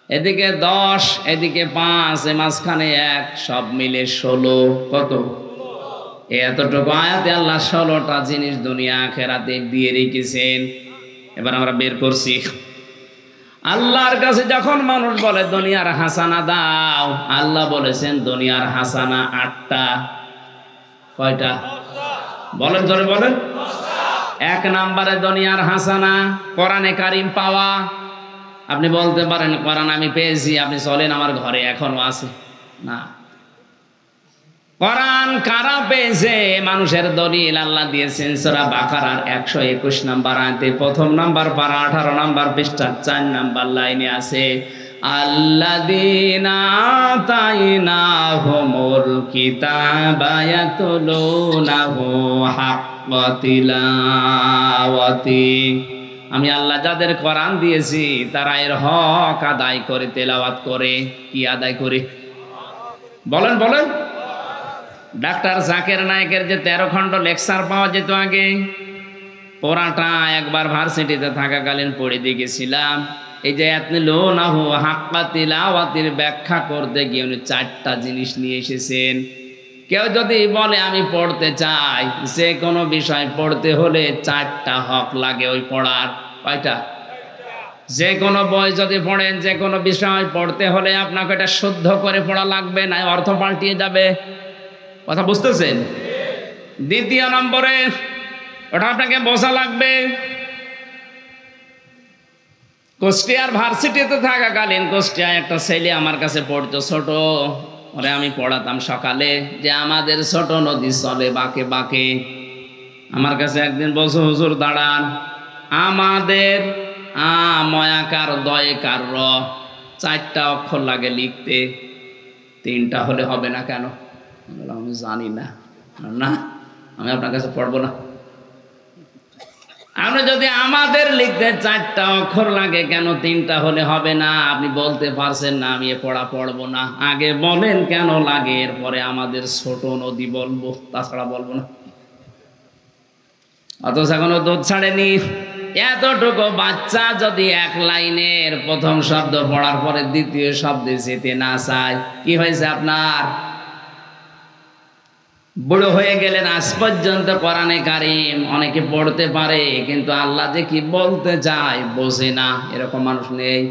এদিকে 10, এদিকে 5, এ মাঝখানে 1, সব মিলে 16। কত? এতটুকু আয়াতে আল্লাহ 16টা জিনিস দুনিয়া আখিরাতে দিয়ে রেখেছেন। এবার আমরা বের করছি। আল্লাহর কাছে যখন মানুষ বলে দুনিয়ার হাসানা দাও, আল্লাহ বলেছেন দুনিয়ার হাসানা 8টা। কয়টা? বলেন, জোরে বলেন। 1 নম্বরে দুনিয়ার হাসানা কোরআনে কারিম পাওয়া। আপনি বলতে পারেন কোরআন আমি পেয়েছি, আপনি চলেন আমার ঘরে এখনো আছে। না, কোরআন কারা পেয়েছে? মানুষের দলিল আল্লাহ দিয়েছেন সূরা বাকারার 121 নম্বর আয়াতে, 1 নম্বর পারা 18 নম্বর পৃষ্ঠা 4 নম্বর লাইনে আছে আল্লাযীনা আতাইনাহুমুল কিতাবা ইয়াতলুনাহু হাক্কা তিলাওয়াতি। আমি আল্লাহ যাদের কোরআন দিয়েছি তারা এর হক আদায় করে, তেলাওয়াত করে। কি আদায় করে? বলেন বলেন। ডাক্তার জাকির নায়েকের যে 13 খণ্ড লেকচার পাওয়া যেত আগে, পড়াটা একবার ভার্সিটিতে থাকাকালীন পড়ে দেখেছিলাম। এই যে ইয়াতলুনাহু হাক্কা তিলাওয়াতির ব্যাখ্যা করতে গিয়ে উনি 4টা জিনিস নিয়ে এসেছেন। কেউ যদি বলে আমি পড়তে চাই, যে কোনো বিষয় পড়তে হলে 4টা হক লাগে ওই পড়ার। কয়টা? যে কোনো বই যদি পড়েন, যে কোনো বিষয় পড়তে হলে আপনাকে এটা শুদ্ধ করে পড়া লাগবে, না অর্থ পাল্টিয়ে যাবে। কথা বুঝতেছেন? দ্বিতীয় নম্বরে ওটা আপনাকে বোঝা লাগবে। কুষ্টিয়ার ভার্সিটিতে থাকাকালীন কুষ্টিয়ায় একটা ছেলে আমার কাছে পড়তো, ছোট, ওরে আমি পড়াতাম সকালে, যে আমাদের ছোট নদী চলে বাঁকে বাঁকে। আমার কাছে একদিন বলছে হুজুর দাঁড়ান, আমাদের ময়াকার দয়কার র, 4টা অক্ষর লাগে লিখতে, 3টা হলে হবে না কেন? আমি জানি না। না, আমি আপনার কাছে পড়বো না। আপনি যদি আমাদের লিখতে 4টা অক্ষর লাগে কেন 3টা হলে হবে না? আপনি বলতে পারছেন না আমি এ পড়া পড়বো না। আগে বলেন কেন লাগে, এরপরে আমাদের ছোট নদী বলবো, তাছাড়া বলবো না। অথচ এখনো দুধ ছাড়েনি। এতটুকু বাচ্চা যদি 1 লাইনের প্রথম শব্দ পড়ার পরে দ্বিতীয় শব্দে যেতে না চায়, কি হয়েছে আপনার? বুড়ো হয়ে গেলেন, আজ পর্যন্ত কোরআনে কারীম অনেকে পড়তে পারে, কিন্তু আল্লাহ যে কি বলতে চায় বোঝে না, এরকম মানুষ নেই।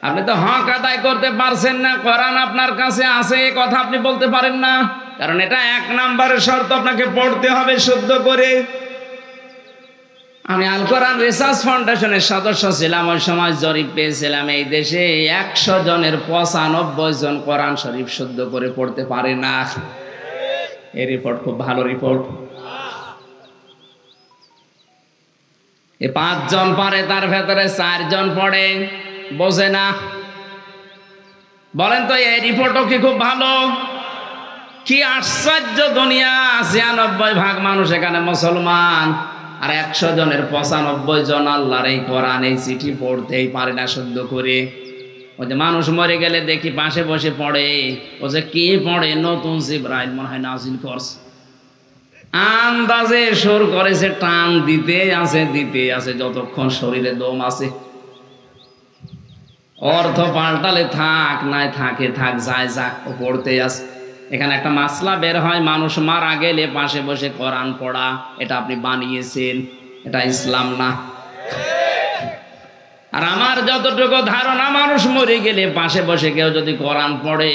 আপনি তো হক আদায় করতে পারছেন না, কোরআন আপনার কাছে আছে এ কথা আপনি বলতে পারেন না, কারণ এটা 1 নম্বরের শর্ত, আপনাকে পড়তে হবে শুদ্ধ করে। আমি আল কোরআন রিসার্চ ফাউন্ডেশনের সদস্য ছিলাম, ওই সময় জরিপ পেয়েছিলাম এই দেশে 100 জনের 95 জন কোরআন শরীফ শুদ্ধ করে পড়তে পারে না। এই রিপোর্ট খুব ভালো রিপোর্ট। 5 জন পারে, তার ভেতরে 4 জন পড়ে, বোঝে না। বলেন তো এই রিপোর্টও কি খুব ভালো? কি আশ্চর্য দুনিয়া! 96% মানুষ এখানে মুসলমান, আর 100 জনের 95 জন আল্লাহর এই কোরআন এই চিঠি পড়তেই পারে না শুদ্ধ করে। ওই যে মানুষ মরে গেলে দেখি পাশে বসে পড়ে, ও যে কি পড়ে, নতুন জিবরাইল মনে হয় নাজিল করছে, আন্দাজে সুর করেছে, টান দিতে আছে যতক্ষণ শরীরে দম আছে। অর্থ পাল্টালে থাক, নাই থাকে থাক, যায় যাক, ও পড়তে আছে। এখানে একটা মাসলা বের হয়, মানুষ মারা গেলে পাশে বসে কোরআন পড়া, এটা আপনি বানিয়েছেন, এটা ইসলাম না। আর আমার যতটুকু ধারণা, মানুষ মরে গেলে পাশে বসে কেউ যদি কোরআন পড়ে,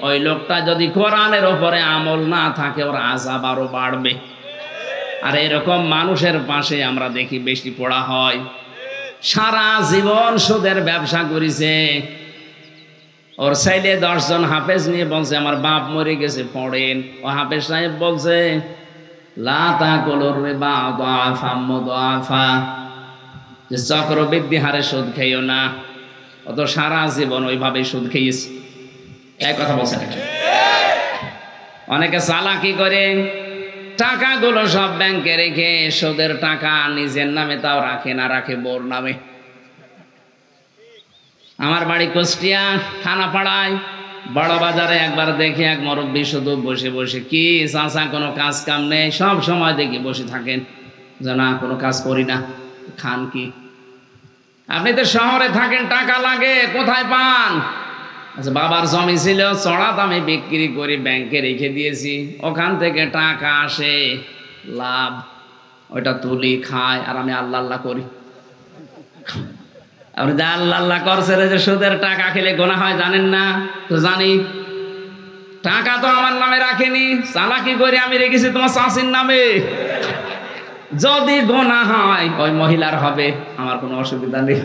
ওই লোকটা যদি কোরআনের ওপরে আমল না থাকে, ওর আযাব আরো বাড়বে। আর এরকম মানুষের পাশে আমরা দেখি বেশি পড়া হয়। সারা জীবন সুদের ব্যবসা করেছে, ওর ছেলে 10 জন হাফেজ নিয়ে বলছে আমার বাপ মরে গেছে পড়েন। ও হাফেজ সাহেব বলছে লা তাকুলুর রিবা দাআফাম মুদাআফা, যে চক্রবৃদ্ধি হারে সুদ খেয়েও না। ও তো সারা জীবন ওইভাবে সুদ খেয়েছে। এই কথা বলছে না? অনেকে চালাকি করে টাকাগুলো সব ব্যাংকে রেখে সুদের টাকা নিজের নামে তাও রাখে না, রাখে বোর নামে। আমার বাড়ি কুষ্টিয়া থানাপাড়ায়, বড় বাজারে একবার দেখি এক মুরব্বী শুধু বসে বসে, কি চাচা কোনো কাজ কাম নেই, সব সময় দেখি বসে থাকেন, যে না কোনো কাজ করি না। খান কি? আপনি তো শহরে থাকেন, টাকা লাগে, কোথায় পান? আচ্ছা, বাবার জমি ছিল, চড়া দামে বিক্রি করে ব্যাংকে রেখে দিয়েছি, ওখান থেকে টাকা আসে, লাভ, ওইটা তুলি খায়, আর আমি আল্লাহ আল্লাহ করি। আপনি যে আল্লাহ আল্লাহ করছেন, যে সুদের টাকা খেলে গোনা হয় জানেন না? তো জানি, টাকা তো আমার নামে রাখেনি, চালাকি করে আমি রেখেছি তোমার চাষির নামে। যদি গোনা হয় ওই মহিলার হবে, আমার কোনো অসুবিধা নেই।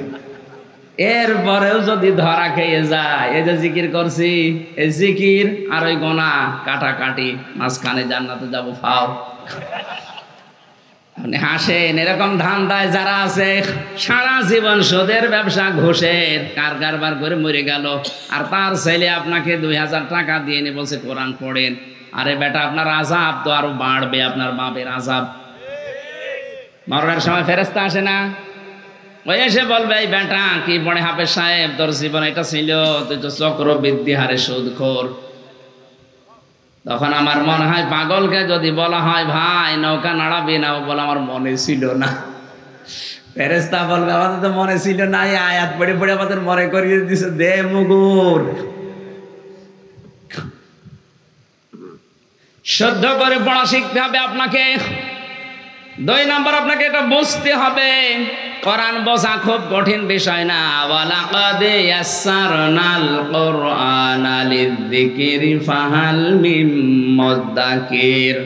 এরপরেও যদি ধরা খেয়ে যায়, এই যে জিকির করছি, এই জিকির আর ওই গোনা কাটাকাটি, মাঝখানে জান্নাতে যাবো ফাও। আপনি হাসেন, এরকম ধান্দায় যারা আছে সারা জীবন সুদের ব্যবসা, ঘুষের কারবার করে মরে গেল, আর তার ছেলে আপনাকে 2000 টাকা দিয়ে এনে বলছে কোরআন পড়েন। আরে বেটা, আপনার আযাব তো আরো বাড়বে, আপনার বাপের আযাব। মরণের সময় ফেরেশতা আসে না, ওই এসে বলবে এই বেটা কি পড়ে হাফেজ সাহেব, তোর জীবন এটা ছিল, তুই তো চক্রবৃদ্ধি হারে সুদখোর। তখন আমার মনে হয় পাগলকে যদি বলা হয় ভাই নৌকা নাড়াবি না, ও বলে আমার মনে ছিল না। ফেরেশতা বলবে আমাদের তো মনে ছিল না, এই আয়াত পড়ে পড়ে আমাদের মনে করিয়ে দিছে, দে মুগুর। শুদ্ধ করে পড়া শিখতে হবে আপনাকে। 2 নম্বর, আপনাকে এটা বুঝতে হবে, কোরআন বোঝা খুব কঠিন বিষয় না। ওয়ালাকাদ ইয়াসসারনাল কুরআনা লিযিকরি ফাহাল মিন মুদ্দাকির।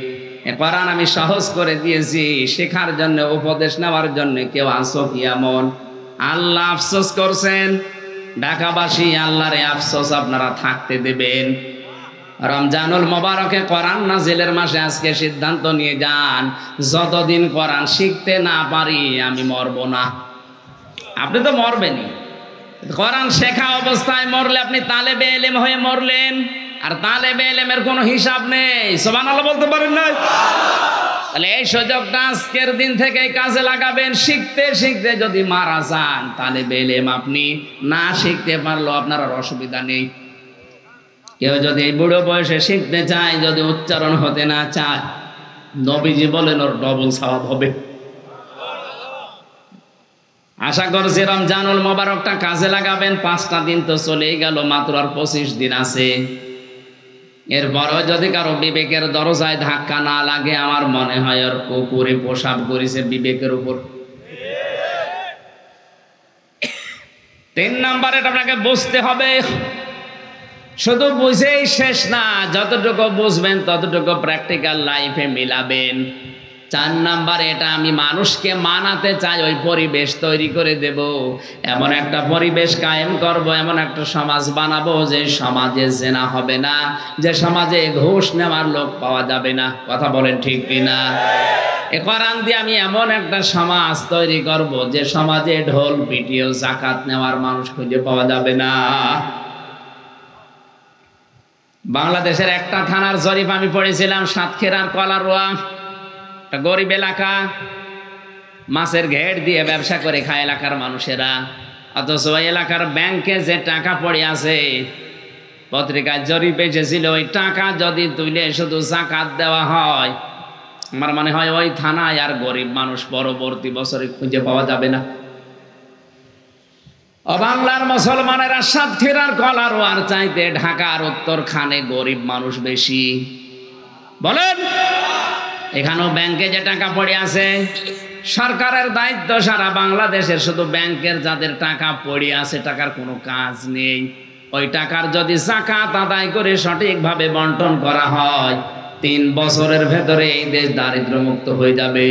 এই কোরআন আমি সহজ করে দিয়েছি শেখার জন্য, উপদেশ নেওয়ার জন্য। কেউ আসো কি এমন? আল্লাহ আফসোস করছেন, ঢাকাবাসী আল্লাহরে আফসোস আপনারা থাকতে দেবেন। রমজানুল মোবারকে কোরআন নাজিলের মাসে আজকে সিদ্ধান্ত নিয়ে যান, যতদিন কোরআন শিখতে না পারি আমি মরব না। আপনি তো মরবেনই। কোরআন শেখা অবস্থায় মরলে আপনি তালেবে এলেম হয়ে মরলেন, আর তালেবে এলেমের কোনো হিসাব নেই। সুবহানাল্লাহ বলতে পারেন না? তাহলে এই সুযোগটা আজকের দিন থেকে কাজে লাগাবেন। শিখতে শিখতে যদি মারা যান, তালেবে এলেম আপনি না শিখতে পারলেও আপনার আর অসুবিধা নেই। কেউ যদি এই বুড়ো বয়সে শিখতে চায়, যদি উচ্চারণ হতে না চায়, নবীজি বলেন ওর ডবল সওয়াব হবে। আশা করছি রমজানুল মোবারকটা কাজে লাগাবেন। 5টা দিন তো চলেই গেল, মাত্র আর 25 দিন আছে। এরপরও যদি কারো বিবেকের দরজায় ধাক্কা না লাগে, আমার মনে হয় ওর কুকুরে প্রসাব করেছে বিবেকের উপর। 3 নাম্বার, এটা আপনাকে বুঝতে হবে। শুধু বুঝেই শেষ না, যতটুকু বুঝবেন ততটুকু প্র্যাকটিক্যাল লাইফে মিলাবেন। 4 নাম্বার, এটা আমি মানুষকে মানাতে চাই, ওই পরিবেশ তৈরি করে দেব। এমন একটা পরিবেশ কায়েম করব, এমন একটা সমাজ বানাবো যে সমাজে জেনা হবে না, যে সমাজে ঘুষ নেওয়ার লোক পাওয়া যাবে না। কথা বলেন ঠিক কিনা? এ কোরআন দিয়ে আমি এমন একটা সমাজ তৈরি করব যে সমাজে ঢোল পিটিয়েও যাকাত নেওয়ার মানুষ খুঁজে পাওয়া যাবে না। বাংলাদেশের একটা থানার জরিপ আমি পড়েছিলাম, সাতক্ষীরার কলারোয়া, একটা গরিব এলাকা, মাছের ঘের দিয়ে ব্যবসা করে খায় এলাকার মানুষেরা। অথচ ওই এলাকার ব্যাংকে যে টাকা পড়ে আছে, পত্রিকায় জরিপ এসেছিল, ওই টাকা যদি তুলে শুধু যাকাত দেওয়া হয়, আমার মনে হয় ওই থানায় আর গরিব মানুষ পরবর্তী বছরে খুঁজে পাওয়া যাবে না। বাংলার মুসলমানেরা সাতক্ষীরার কলারোয়ার চাইতে ঢাকার উত্তরখানে গরিব মানুষ বেশি। বলেন, এখানেও ব্যাংকে যে টাকা পড়ে আছে, সরকারের দায়িত্ব সারা বাংলাদেশের শুধু ব্যাংকের যাদের টাকা পড়ে আছে, টাকার কোনো কাজ নেই, ওই টাকার যদি যাকাত আদায় করে সঠিকভাবে বন্টন করা হয়, 3 বছরের ভেতরে এই দেশ দারিদ্র্যমুক্ত হয়ে যাবে।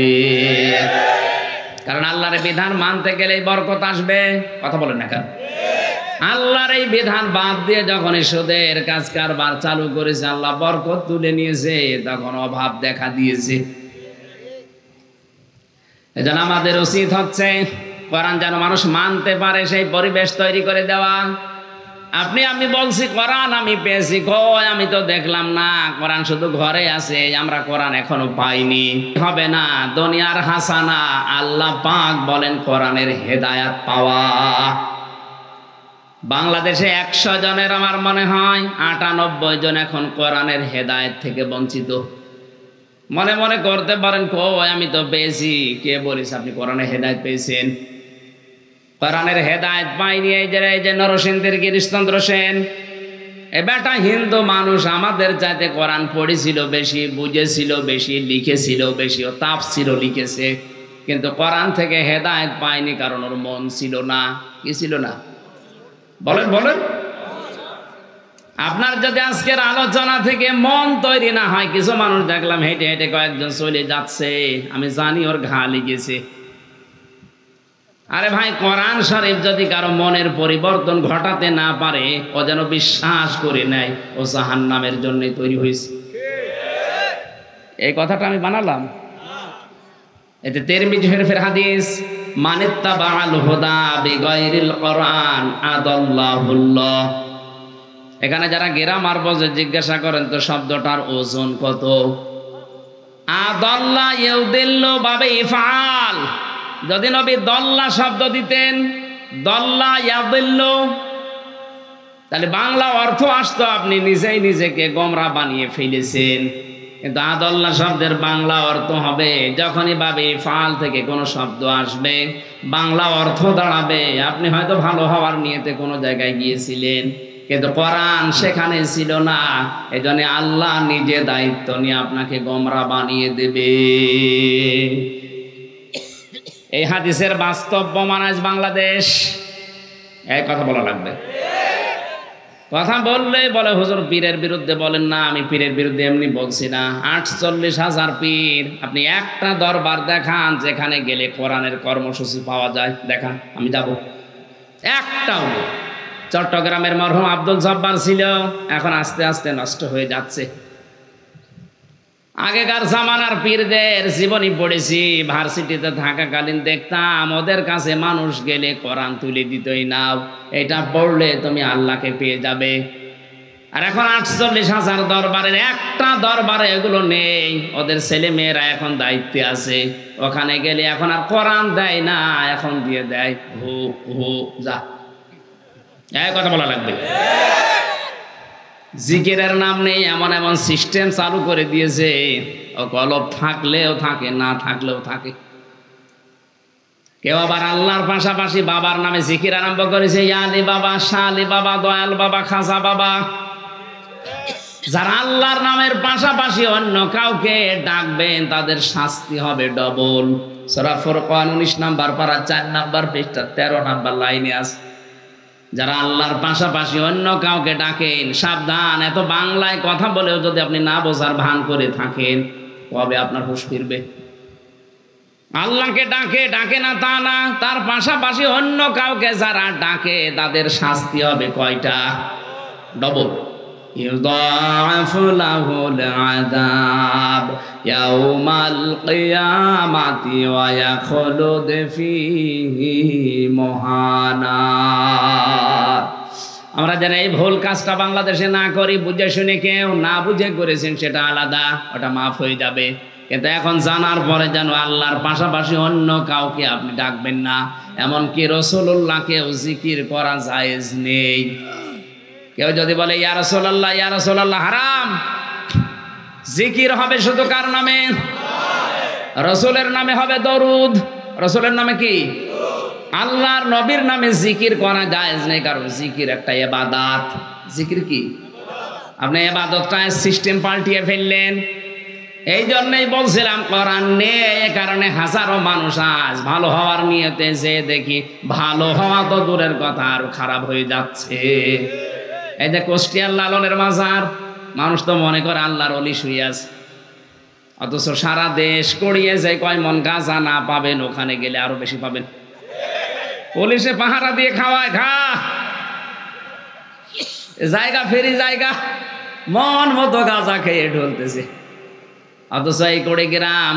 কারণ আল্লাহর বিধান মানতে গেলেই বরকত আসবে। কথা বলেন না কেন? আল্লাহর এই বিধান বাদ দিয়ে যখন সুদের কাজ কারবার চালু করেছে, আল্লাহ বরকত তুলে নিয়েছে, তখন অভাব দেখা দিয়েছে। এজন্য আমাদের উচিত হচ্ছে কোরআন যেন মানুষ মানতে পারে সেই পরিবেশ তৈরি করে দেওয়া। আমি বলছি কোরআন আমি পেয়েছি, কই আমি তো দেখলাম না, কোরআন শুধু ঘরে আছে, আমরা কোরআন এখনো পাইনি। হবে না, দুনিয়ার হাসানা আল্লাহ পাক বলেন কোরআনের হেদায়াত পাওয়া। বাংলাদেশে 100 জনের আমার মনে হয় 98 জন এখন কোরআনের হেদায়েত থেকে বঞ্চিত। মনে মনে করতে পারেন, কই আমি তো পেয়েছি। কে বলিস আপনি কোরআনের হেদায়েত পেয়েছেন? কোরআনের হেদায়েত পাইনি এই যে নরসিংদীর গিরিশচন্দ্র সেন, এ বেটা হিন্দু মানুষ, আমাদের চাইতে কোরআন পড়েছিল বেশি, বুঝেছিল বেশি, লিখেছিল বেশি, ও তাফসীরও লিখেছে, কিন্তু কোরআন থেকে হেদায়েত পায়নি, কারণ ওর মন ছিল না। কি ছিল না? বলেন বলেন। আপনার যদি আজকের আলোচনা থেকে মন তৈরি না হয়, কিছু মানুষ দেখলাম হেঁটে হেঁটে কয়েকজন চলে যাচ্ছে, আমি জানি ওর ঘা লেগেছে। আরে ভাই, কোরআন শরীফ যদি কারো মনের পরিবর্তন ঘটাতে না পারে, ও যেন বিশ্বাস করে নেয় ও জাহান্নামের জন্য তৈরি হয়েছে। এই কথাটা আমি বানালাম। এতে তিরমিজি শরীফের হাদিস, মানিত্তাবাআল হুদা বিগাইরিল কোরআন আদাল্লাহুল্লাহ। এখানে যারা গ্রামার বোঝে জিজ্ঞাসা করেন তো শব্দটার ওজন কত? আদাল্লা ইউদিল্লু বাবে ইফআল। যদি নবী দল্লা শব্দ দিতেন, দল্লা ইয়াদিল্লু, তাহলে বাংলা অর্থ আসতো আপনি নিজেই নিজেকে গোমরা বানিয়ে ফেলেছেন। কিন্তু আদাল্লা শব্দের বাংলা অর্থ হবে, যখনই বাবে ফাল থেকে কোনো শব্দ আসবে, বাংলা অর্থ দাঁড়াবে আপনি হয়তো ভালো হওয়ার নিয়তে কোনো জায়গায় গিয়েছিলেন, কিন্তু কোরআন সেখানে ছিল না। এজন্য আল্লাহ নিজে দায়িত্ব নিয়ে আপনাকে গোমরা বানিয়ে দেবে। এই হাদিসের বাস্তব প্রমাণ আজ বাংলাদেশ। এই কথা বলা লাগবে। কথা বললে বলে হুজুর পীরের বিরুদ্ধে বলেন না। আমি পীরের বিরুদ্ধে এমনি বলছি না। 48,000 পীর, আপনি একটা দরবার দেখান যেখানে গেলে কোরআনের কর্মসূচি পাওয়া যায়, দেখান, আমি যাব। একটাও নেই। চট্টগ্রামের মরহুম আব্দুল জব্বার ছিল, এখন আস্তে আস্তে নষ্ট হয়ে যাচ্ছে। আগেকার জামানার পীরদের জীবনী পড়েছি, ভার্সিটিতে থাকাকালীন দেখতাম ওদের কাছে মানুষ গেলে কোরআন তুলে দিতই নাও, এটা পড়লে তুমি আল্লাহকে পেয়ে যাবে। আর এখন 48,000 দরবারের একটা দরবারে এগুলো নেই। ওদের ছেলে মেয়েরা এখন দায়িত্বে আছে, ওখানে গেলে এখন আর কোরআন দেয় না, এখন দিয়ে দেয় হু হু যা। এই কথা বলা লাগবে। জিকিরের নাম নেই, এমন এমন সিস্টেম চালু করে দিয়েছে, ও কলব থাকলেও থাকে, না থাকলেও থাকে। কেউ আবার আল্লাহর পাশাপাশি বাবার নামে জিকির আরম্ভ করেছে, ইয়া আলী বাবা, শাহ আলী বাবা, দয়াল বাবা, খাজা বাবা। যারা আল্লাহর নামের পাশাপাশি অন্য কাউকে ডাকবেন তাদের শাস্তি হবে ডবল। সূরা ফুরকান 19 নম্বর পারা 4 নম্বর পৃষ্ঠা 13 নম্বর লাইনে আছে। যারা আল্লাহর পাশাপাশি অন্য কাউকে ডাকেন সাবধান, এত বাংলায় কথা বলেও যদি আপনি না বোঝার ভান করে থাকেন তবে আপনার হুঁশ ফিরবে। আল্লাহকে ডাকে, ডাকে না তা না, তার পাশাপাশি অন্য কাউকে যারা ডাকে তাদের শাস্তি হবে কয়টা? ডবল। ইউদাআফু লাহুল আযাব ইয়াউমাল কিয়ামাতি ওয়া ইয়াখলুদ ফীহি মুহানা। আমরা যেন এই ভুল কাজটা বাংলাদেশে না করি, বুঝে শুনে, কেউ না বুঝে করেছেন সেটা আলাদা, ওটা মাফ হয়ে যাবে। কিন্তু এখন জানার পরে যেন আল্লাহর পাশাপাশি অন্য কাউকে আপনি ডাকবেন না, এমনকি রাসূলুল্লাহকেও জিকির করা জায়েজ নেই। কেউ যদি বলে ইয়া রাসূলুল্লাহ, ইয়া রাসূলুল্লাহ, হারাম। জিকির হবে শুধু কার নামে? রাসূলের নামে হবে দরুদ। রাসূলের নামে কি? আল্লাহর নবীর নামে জিকির করা জায়েজ নেই, কারণ জিকির একটা ইবাদত। জিকির কি? আপনি ইবাদতটা সিস্টেম পাল্টিয়ে ফেললেন। এই জন্যই বলছিলাম কোরআন নেই, এ কারণে হাজারো মানুষ আজ ভালো হওয়ার নিয়তে যে দেখি ভালো হওয়া তো দূরের কথা, আরো খারাপ হয়ে যাচ্ছে। এই যে কুষ্টিয়ার লালনের মাজার, মানুষ তো মনে করে আল্লাহর ওলি শুয়ে আছে, অথচ সারা দেশ করিয়ে যে কয় মন গাঁজা না পাবেন, ওখানে গেলে আরো বেশি পাবেন। পুলিশে পাহারা দিয়ে খাওয়ায়, খা জায়গা ফেরি জায়গা, মন মতো গাঁজা খেয়ে ঢলতেছে। অথচ এই কুড়িগ্রাম,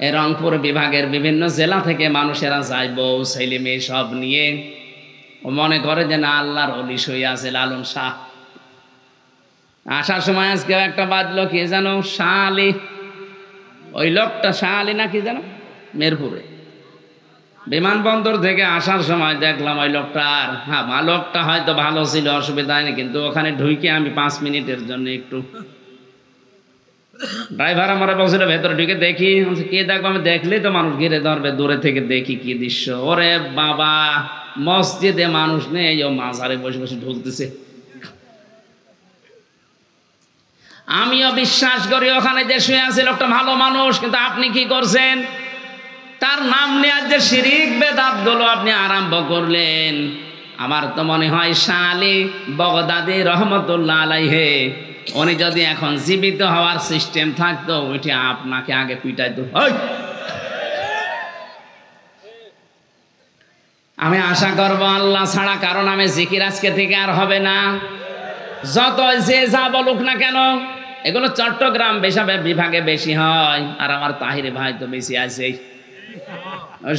এই রংপুর বিভাগের বিভিন্ন জেলা থেকে মানুষেরা যায়, বউ ছেলে মেয়ে সব নিয়ে, ও মনে করে যে না আল্লাহর ওলি শুয়ে আছে লালন শাহ। আসার সময় আজকে একটা বাজলো, কি যেন শাহ আলী, ওই লোকটা শাহ আলী না কি যেন, মেরপুরে বিমানবন্দর থেকে আসার সময় দেখলাম ওই লোকটার, হ্যাঁ লোকটা হয়তো ভালো ছিল, অসুবিধা হয়নি, কিন্তু ওখানে ঢুকে আমি 5 মিনিটের জন্য একটু, ড্রাইভার আমার বলছিল ভেতরে ঢুকে দেখি, কে দেখবো, আমি দেখলেই তো মানুষ ঘিরে ধরবে, দূরে থেকে দেখি কি দৃশ্য। ওরে বাবা, মসজিদে মানুষ নেই, ও মাজারে বসে বসে ঢুলতেছে। আমিও বিশ্বাস করি ওখানে যে শুয়ে আছে লোকটা ভালো মানুষ, কিন্তু আপনি কি করছেন? তার নাম নেওয়ার যে শিরিক বেদাত গুলো আপনি আরম্ভ করলেন, আমার তো মনে হয় শাহ আলী বগদাদী রহমতুল্লাহ আলাইহে, উনি যদি এখন জীবিত হওয়ার সিস্টেম থাকতো, ওইটা আপনাকে আগে পিটাইতো। আমি আশা করবো আল্লাহ ছাড়া কারণ আমি জিকির আজকে থেকে আর হবে না। যত যে যা বলুক না কেন, এগুলো চট্টগ্রাম বিভাগে বেশি হয়, আর আমার তাহির ভাই তো বেশি আছে,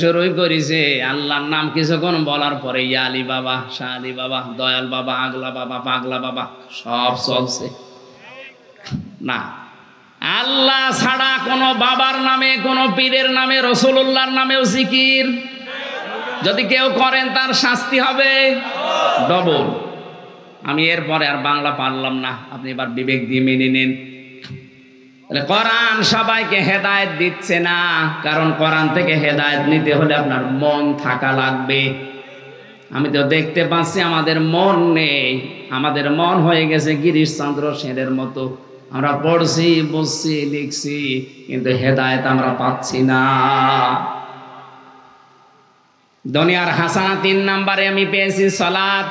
শুরুই করেছে আল্লাহর নাম কিছুক্ষণ বলার পরে ইয়া আলী বাবা, শাহ আলী বাবা, দয়াল বাবা, আগলা বাবা, পাগলা বাবা, সব চলছে না। আল্লাহ ছাড়া কোনো বাবার নামে, কোনো পীরের নামে, রাসূলুল্লাহর নামেও জিকির যদি কেউ করেন তার শাস্তি হবে ডবল। আমি এরপরে আর বাংলা পারলাম না, আপনি এবার বিবেক দিয়ে মেনে নেন। কোরআন সবাইকে হেদায়েত দিচ্ছে না, কারণ কোরআন থেকে হেদায়েত নিতে হলে আপনার মন থাকা লাগবে। আমি তো দেখতে পাচ্ছি আমাদের মন নেই, আমাদের মন হয়ে গেছে গিরিশচন্দ্র সেনের মতো, আমরা পড়ছি, বুঝছি, লিখছি, কিন্তু হেদায়েত আমরা পাচ্ছি না। দুনিয়ার হাসানা 3 নম্বরে আমি পেয়েছি সালাত।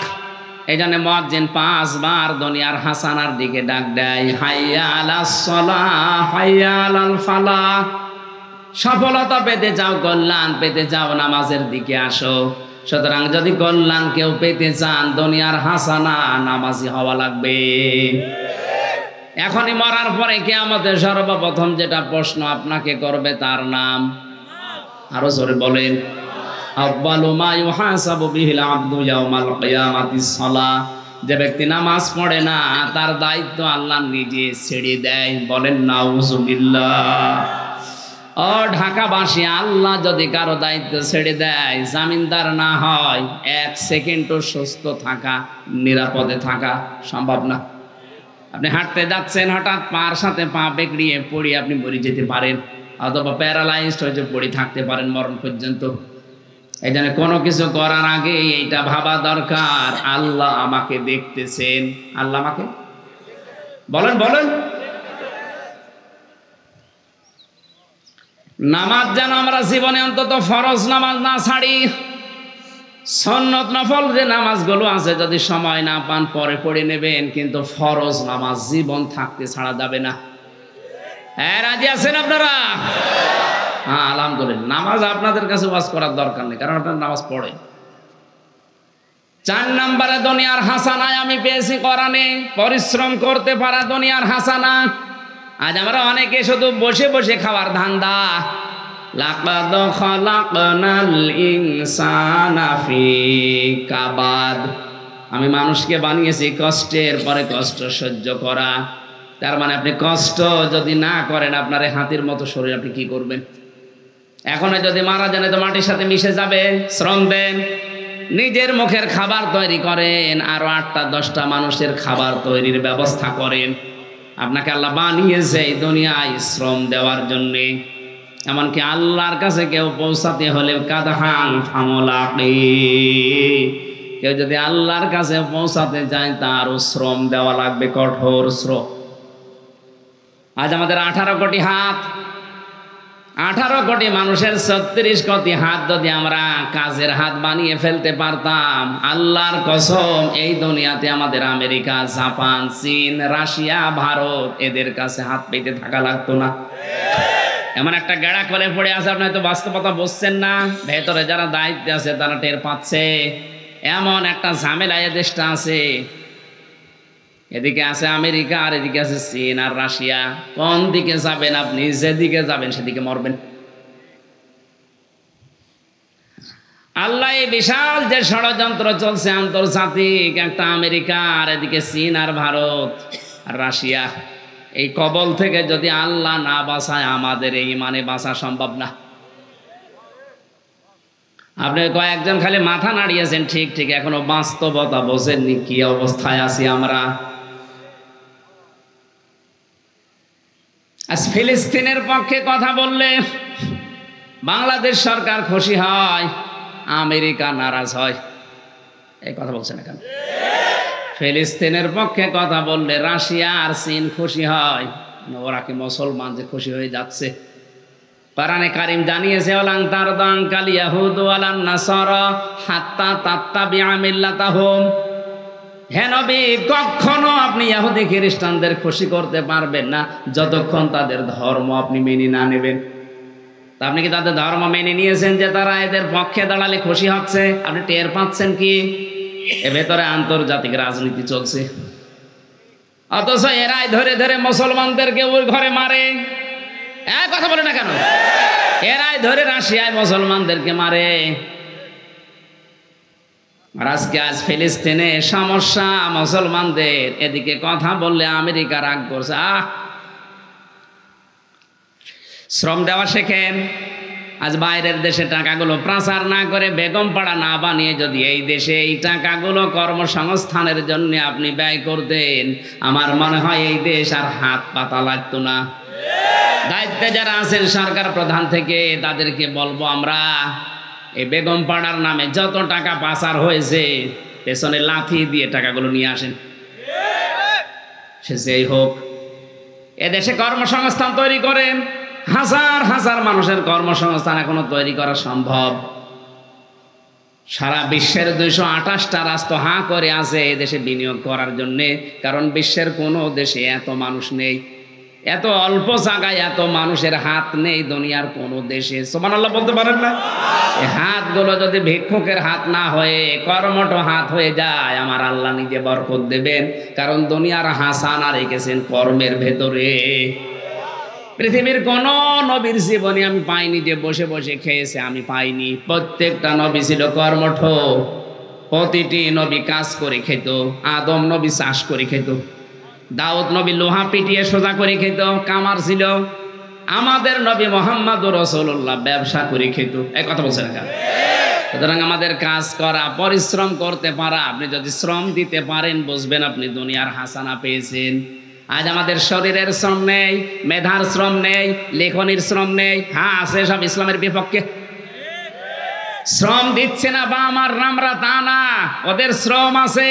এই জন্য মুয়াজ্জিন 5 বার দুনিয়ার হাসানার দিকে ডাক দেয়, হাইয়া আলাস সালাহ, হাইয়া আলাল ফালাহ। সফলতা পেতে চাও, কল্যাণ পেতে চাও, নামাজের দিকে আসো। সুতরাং যদি কল্যাণ কেউ পেতে চান, দুনিয়ার হাসানা, নামাজি হওয়া লাগবে। এখনই মরার পরে কিয়ামতে সর্বপ্রথম যেটা প্রশ্ন আপনাকে করবে তার নাম, আরো জোরে বলেন, আউয়ালু মা ইউহাসাবু বিহিল আবদু ইয়াউমাল কিয়ামাতিস সালাহ। যে ব্যক্তি নামাজ পড়ে না তার দায়িত্ব আল্লাহ নিজে ছেড়ে দেয়। বলেন নাউজুবিল্লাহ। ও ঢাকাবাসী, আল্লাহ যদি কারো দায়িত্ব ছেড়ে দেয়, জামিনদার না হয়, 1 সেকেন্ডও সুস্থ থাকা, নিরাপদে থাকা সম্ভব না। আপনি হাঁটতে যাচ্ছেন, হঠাৎ পার সাথে পা বেঁকড়িয়ে পড়ে আপনি মরে যেতে পারেন, অথবা প্যারালাইজড হয়ে পড়ে থাকতে পারেন মরণ পর্যন্ত। এই জন্য কোনো কিছু করার আগে এইটা ভাবা দরকার, আল্লাহ আমাকে দেখতেছেন। আল্লাহ আমাকে বলেন বলেন। নামাজ যেন আমরা জীবনে অন্তত ফরজ নামাজ না ছাড়ি। সুন্নত নফল যে নামাজগুলো আছে যদি সময় না পান পরে পড়ে নেবেন, কিন্তু ফরজ নামাজ জীবন থাকতে ছাড়া যাবে না। হ্যাঁ, রাজি আছেন আপনারা? হ্যাঁ, আলহামদুলিল্লাহ। নামাজ আপনাদের কাছে ওয়াজ করার দরকার নেই, কারণ আপনারা নামাজ পড়েন। 4 নম্বরে দুনিয়ার হাসানায় আমি পেয়েছি কোরআনে, পরিশ্রম করতে পারা দুনিয়ার হাসানা। আজ আমরা অনেকে শুধু বসে বসে খাওয়ার ধান্দা। লাকাদ খালাকনাল ইনসানা ফি কাবাদ। আমি মানুষকে বানিয়েছি কষ্টের পরে কষ্ট সহ্য করা। তার মানে আপনি কষ্ট যদি না করেন, আপনার হাতির মতো শরীর, আপনি কি করবেন? এখনো যদি মারা যান তো মাটির সাথে মিশে যাবেন। শ্রম দেন, নিজের মুখের খাবার তৈরি করেন, আরো 8টা 10টা মানুষের খাবার তৈরির ব্যবস্থা করেন। আপনাকে আল্লাহ বানিয়েছে এই দুনিয়ায় শ্রম দেওয়ার জন্যে। এমনকি আল্লাহর কাছে কেউ পৌঁছাতে হলে কাদহাং ফামলাকি, কেউ যদি আল্লাহর কাছে পৌঁছাতে চায় তারও শ্রম দেওয়া লাগবে, কঠোর শ্রম। আজ আমাদের 18 কোটি হাত, 18 কোটি মানুষের 36 কোটি হাত যদি আমরা কাজের হাত বানিয়ে ফেলতে পারতাম, আল্লাহর কসম এই দুনিয়াতে আমাদের আমেরিকা, জাপান, চীন, রাশিয়া, ভারত এদের কাছে হাত পেতে থাকা লাগতো না। এমন একটা গেড়া করে পড়ে আছে, আপনি হয়তো বাস্তবতা বুঝছেন না, ভেতরে যারা দায়িত্বে আছে তারা টের পাচ্ছে। এমন একটা ঝামেলা এ দেশটা আছে, এদিকে আছে আমেরিকা আর এদিকে আছে চীন আর রাশিয়া। কোন দিকে যাবেন আপনি? যেদিকে যাবেন সেদিকে মরবেন। আল্লাহ এই বিশাল যে ষড়যন্ত্র চলছে আন্তর্জাতিক, একটা আমেরিকা আর এদিকে চীন আর ভারত আর রাশিয়া, এই কবল থেকে যদি আল্লাহ না বাঁচায়, আমাদের এই ইমানে বাঁচা সম্ভব না। আপনি কয়েকজন খালি মাথা নাড়িয়েছেন, ঠিক ঠিক, এখনো বাস্তবতা বোঝেননি কি অবস্থায় আছি আমরা। আজ ফিলিস্তিনের পক্ষে কথা বললে বাংলাদেশ সরকার খুশি হয়, আমেরিকা নারাজ হয়। এই কথা বলছেন না কেন? ফিলিস্তিনের পক্ষে কথা বললে রাশিয়া আর চীন খুশি হয়, ওরা কি মুসলমান যে খুশি হয়ে যাচ্ছে? কোরআনে কারীম জানিয়েছে, ওয়ালান তারদা আনকাল ইয়াহুদু ওয়ালান নাসারা হাত্তা তাত্তাবিআ মিল্লাতাহুম। হে নবী, কখনো আপনি ইহুদি খ্রিস্টানদের খুশি করতে পারবেন না যতক্ষণ তাদের ধর্ম আপনি মেনে না নেবেন। তা আপনি কি তাদের ধর্ম মেনে নিয়েছেন যে তারা এদের পক্ষে দাঁড়ালে খুশি হচ্ছে? আপনি টের পাচ্ছেন কি? এর ভেতরে আন্তর্জাতিক রাজনীতি চলছে, অথচ এরাই ধরে ধরে মুসলমানদেরকে ওই ঘরে মারে। কথা বলে না কেন? এরাই ধরে রাশিয়ায় মুসলমানদেরকে মারে। আর আজকে আজ ফিলিস্তিনে সমস্যা মুসলমানদের, এদিকে কথা বললে আমেরিকা রাগ করছে। শ্রম দেওয়া শেখেন। আজ বাইরের দেশে টাকাগুলো প্রচার না করে, বেগম পাড়া না বানিয়ে যদি এই দেশে এই টাকাগুলো কর্মসংস্থানের জন্য আপনি ব্যয় করতেন, আমার মনে হয় এই দেশ আর হাত পাতা লাগতো না। দায়িত্বে যারা আছেন সরকার প্রধান থেকে, তাদেরকে বলবো আমরা এই বেগম পাড়ার নামে যত টাকা পাচার হয়েছে, পেছনে লাথি দিয়ে টাকাগুলো নিয়ে আসেন। সে যেই হোক, এদেশে কর্মসংস্থান তৈরি করেন। হাজার হাজার মানুষের কর্মসংস্থান এখনো তৈরি করা সম্ভব। সারা বিশ্বের 228টা রাষ্ট্র হাঁ করে আছে এদেশে বিনিয়োগ করার জন্যে, কারণ বিশ্বের কোনো দেশে এত মানুষ নেই। এত অল্প জায়গায় এত মানুষের হাত নেই দুনিয়ার কোনো দেশে, সুবহানাল্লাহ বলতে পারেন না? এই হাতগুলো যদি ভিক্ষুকের হাত না হয়ে কর্মঠ হাত হয়ে যায়, আমার আল্লাহ নিজে বরকত দেবেন। কারণ দুনিয়ার হাসানা রেখেছেন কর্মের ভেতরে। পৃথিবীর কোন নবীর জীবনে আমি পাইনি যে বসে বসে খেয়েছে, আমি পাইনি। প্রত্যেকটা নবী ছিল কর্মঠ, প্রতিটি নবী কাজ করে খেত। আদম নবী চাষ করে খেত, দাউদ নবী লোহা পিটিয়ে সোজা করে খেত, কামার ছিল। আমাদের নবী মুহাম্মদুর রাসূলুল্লাহ ব্যবসা করে খেত। এই কথা বলছেন না? সুতরাং আমাদের কাজ করা, পরিশ্রম করতে পারা, আপনি যদি শ্রম দিতে পারেন বুঝবেন আপনি দুনিয়ার হাসানা পেয়েছেন। আজ আমাদের শরীরের শ্রম নেই, মেধার শ্রম নেই, লেখনির শ্রম নেই। হ্যাঁ আছে, সব ইসলামের বিপক্ষে। শ্রম দিচ্ছে না বা আমার রামরা, তা না, ওদের শ্রম আছে।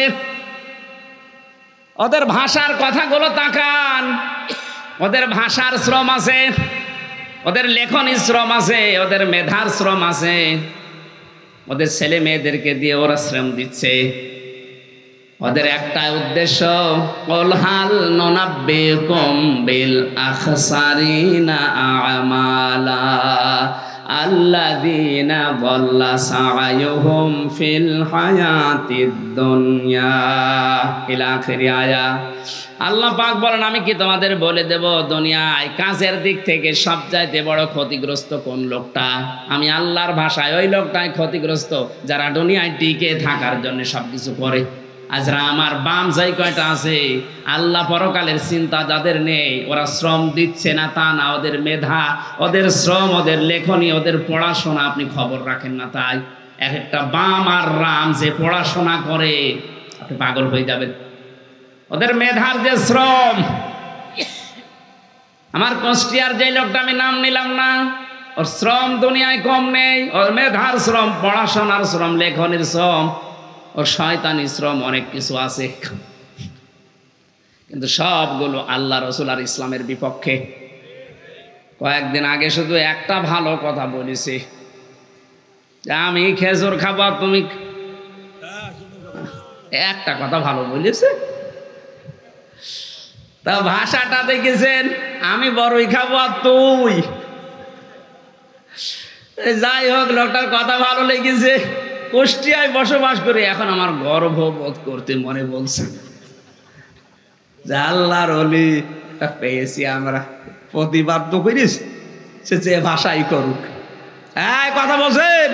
ওদের ভাষার কথাগুলো তাকান, ওদের ভাষার শ্রম আছে, ওদের লেখনী শ্রম আছে, ওদের মেধার শ্রম আছে, ওদের ছেলে মেয়েদেরকে দিয়ে ওরা শ্রম দিচ্ছে। ওদের একটা উদ্দেশ্য, কলহাল ননাব্বিকুম বিল আখসারিনা আমালা আল্লাযীনা যাল্লা সা'য়ুহুম ফিল হায়াতিদ দুনিয়া ইলা আখিরি আয়া। আল্লাহ পাক বলেন, আমি কি তোমাদের বলে দেব দুনিয়ায় কাজের দিক থেকে সবচাইতে বড় ক্ষতিগ্রস্ত কোন লোকটা? আমি আল্লাহর ভাষায় ওই লোকটাই ক্ষতিগ্রস্ত যারা দুনিয়ায় টিকে থাকার জন্য সবকিছু করে। আজরা আমার বাম যাই কয়টা আছে, আল্লাহ পরকালের চিন্তা যাদের নেই, ওরা শ্রম দিচ্ছে না তা না, ওদের মেধা, ওদের শ্রম, ওদের লেখনী, ওদের পড়াশোনা আপনি খবর রাখেন না। তাই এক একটা বাম আর রাম যে পড়াশোনা করে, আপনি পাগল হয়ে যাবেন। ওদের মেধার যে শ্রম, আমার কুষ্টিয়ার যে লোকটা আমি নাম নিলাম না, ওর শ্রম দুনিয়ায় কম নেই। ওর মেধার শ্রম, পড়াশোনার শ্রম, লেখনের শ্রম, ওর শয়তানি শ্রম, অনেক কিছু আছে, কিন্তু সবগুলো আল্লাহ রসুল আর ইসলামের বিপক্ষে। কয়েকদিন আগে শুধু একটা ভালো কথা বলেছে, আমি খেজুর খাবো তুমি, একটা কথা ভালো বলেছে। তা ভাষাটা দেখেছেন, আমি বড়ই খাবো আর তুই। যাই হোক, লোকটার কথা ভালো লেগেছে। কুষ্টিয়ায় বসবাস করে এখন আমার গর্ববোধ করতে মনে বলছে যে আল্লাহর ওলি পেয়েছি আমরা। প্রতিবাদ তো করিস, সে যে ভাষাই করুক। কথা বলছেন?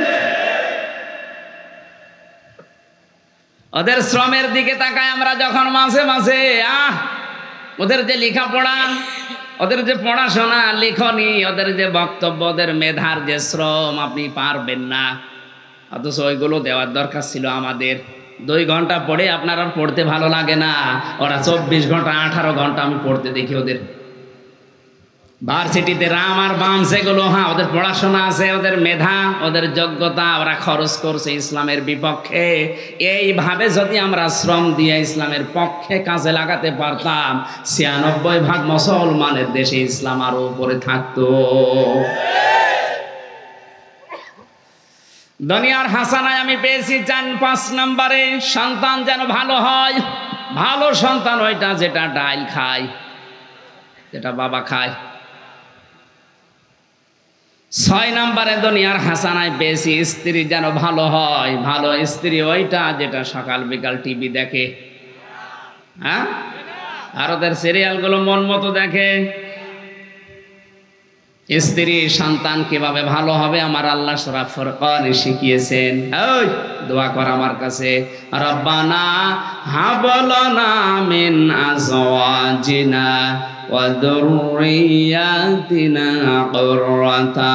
ওদের শ্রমের দিকে তাকায় আমরা যখন মাঝে মাঝে, ওদের যে লেখাপড়া, ওদের যে পড়াশোনা, লেখনী, ওদের যে বক্তব্য, ওদের মেধার যে শ্রম, আপনি পারবেন না। অথচ ওইগুলো দেওয়ার দরকার ছিল আমাদের। 2 ঘন্টা পড়ে আপনার আর পড়তে ভালো লাগে না, ওরা 24 ঘন্টা 18 ঘন্টা আমি পড়তে দেখি ওদের। ভার্সিটিতে রাম আর বাম সেগুলো, হ্যাঁ ওদের পড়াশোনা আছে, ওদের মেধা, ওদের যোগ্যতা, ওরা খরচ করছে ইসলামের বিপক্ষে। এইভাবে যদি আমরা শ্রম দিয়ে ইসলামের পক্ষে কাজে লাগাতে পারতাম, 96% মুসলমানের দেশে ইসলাম আরো উপরে থাকতো। দুনিয়ার হাসানায় আমি পেয়েছি 4-5 নম্বরে, সন্তান যেন ভালো হয়। ভালো সন্তান ওইটা যেটা ডাল খায়, যেটা বাবা খায়। 6 নম্বরে দুনিয়ার হাসানায় পেয়েছি স্ত্রী যেন ভালো হয়। ভালো স্ত্রী ওইটা যেটা সকাল বিকাল টিভি দেখে, হ্যাঁ, ভারতের সিরিয়ালগুলো মন মতো দেখে। স্ত্রী সন্তান কিভাবে ভালো হবে আমার আল্লাহ সূরা ফুরকানে শিখিয়েছেন। ওই দোয়া কর আমার কাছে, রব্বানা হাব লানা মিন আজওয়াজিনা ওয়া যুররিয়াতিনা কুররাতা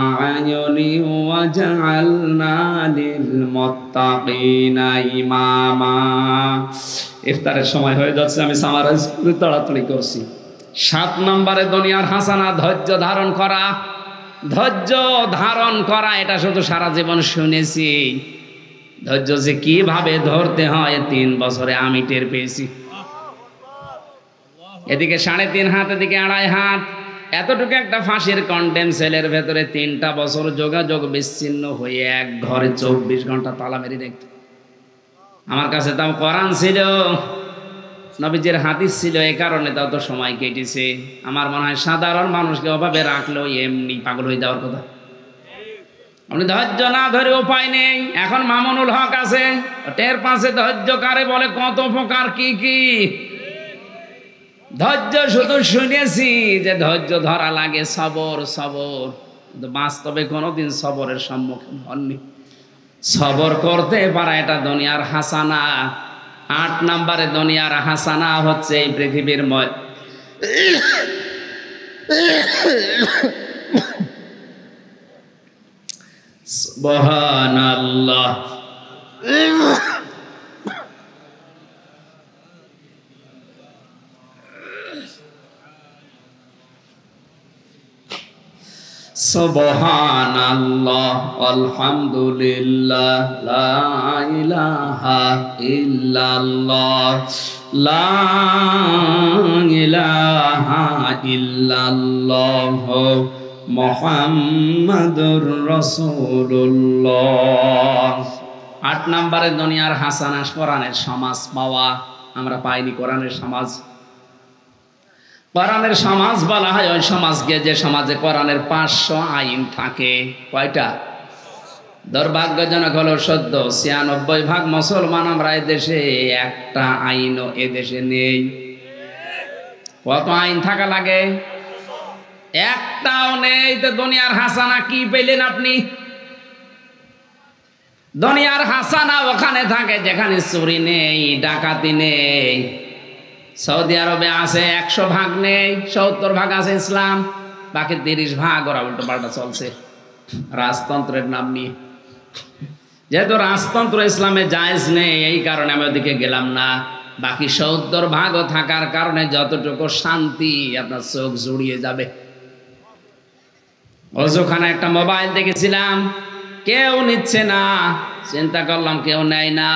আ'য়ুনি ওয়াজআলনা লিল মুত্তাকিনা ইমামা। ইফতারের সময় হয়ে যাচ্ছে, আমি সামারাইজ করে তাড়াতাড়ি করছি। 7 নম্বরে দুনিয়ার হাসানা ধৈর্য ধারণ করা। ধৈর্য ধারণ করা, এটা শুধু সারা জীবন শুনেছি। ধৈর্য যে কিভাবে ধরতে হয় 3 বছরে আমি টের পেয়েছি। এদিকে 3.5 হাত, এদিকে 2.5 হাত, এতটুকু একটা ফাঁসির কন্ডেম সেলের ভেতরে 3টা বছর যোগাযোগ বিচ্ছিন্ন হয়ে এক ঘরে 24 ঘন্টা তালা মেরে দেখত। আমার কাছে তাও কোরআন ছিল, নবীজির হাদিস ছিল, এই কারণে তত সময় কেটেছে। আমার মনে হয় সাধারণ মানুষকে অভাবে রাখলেও এমনি পাগল হয়ে যাওয়ার কথা। আপনি ধৈর্য না ধরে উপায় নেই। এখন মামুনুল হক আছে, টের পাশে ধৈর্য কারে বলে, কত প্রকার কি কি ধৈর্য। শুধু শুনেছি যে ধৈর্য ধরা লাগে, সবর সবর, কিন্তু বাস্তবে কোনোদিন সবরের সম্মুখীন হননি। সবর করতে পারা এটা দুনিয়ার হাসানা। 8 নম্বরে দুনিয়ার হাসানা হচ্ছে এই পৃথিবীর সুবহানাল্লাহ। সুবহানাল্লাহ, আলহামদুলিল্লাহ, লা ইলাহা ইল্লাল্লাহ, লা ইলাহা ইল্লাল্লাহ, মুহাম্মাদুর রাসূলুল্লাহ। 8 নম্বরে দুনিয়ার হাসানা কোরআনের সমাজ পাওয়া। আমরা পাইনি কোরআনের সমাজ। কোরআনের সমাজ বলা হয় ওই সমাজকে যে সমাজে কোরআনের 500 আইন থাকে। কয়টা? দুর্ভাগ্যজনক হলো সত্য, 96% মুসলমান আমরা এদেশে, একটা আইনও এদেশে নেই। কত আইন থাকা লাগে? একটাও নেই। তো দুনিয়ার হাসানা কি পেলেন আপনি? দুনিয়ার হাসানা ওখানে থাকে যেখানে চুরি নেই, ডাকাতি নেই। সৌদি আরবে আছে 100% নেই, 70% আছে ইসলাম, বাকি 30% ওরা উল্টো পাল্টা চলছে রাজতন্ত্রের নাম নিয়ে। যেহেতু রাজতন্ত্র ইসলামে জায়েজ নেই, এই কারণে আমি ওদিকে গেলাম না। বাকি 70% থাকার কারণে যতটুকু শান্তি, আপনার চোখ জুড়িয়ে যাবে। ওখানে একটা মোবাইল দেখেছিলাম, কেউ নিচ্ছে না। চিন্তা করলাম কেউ নেয় না।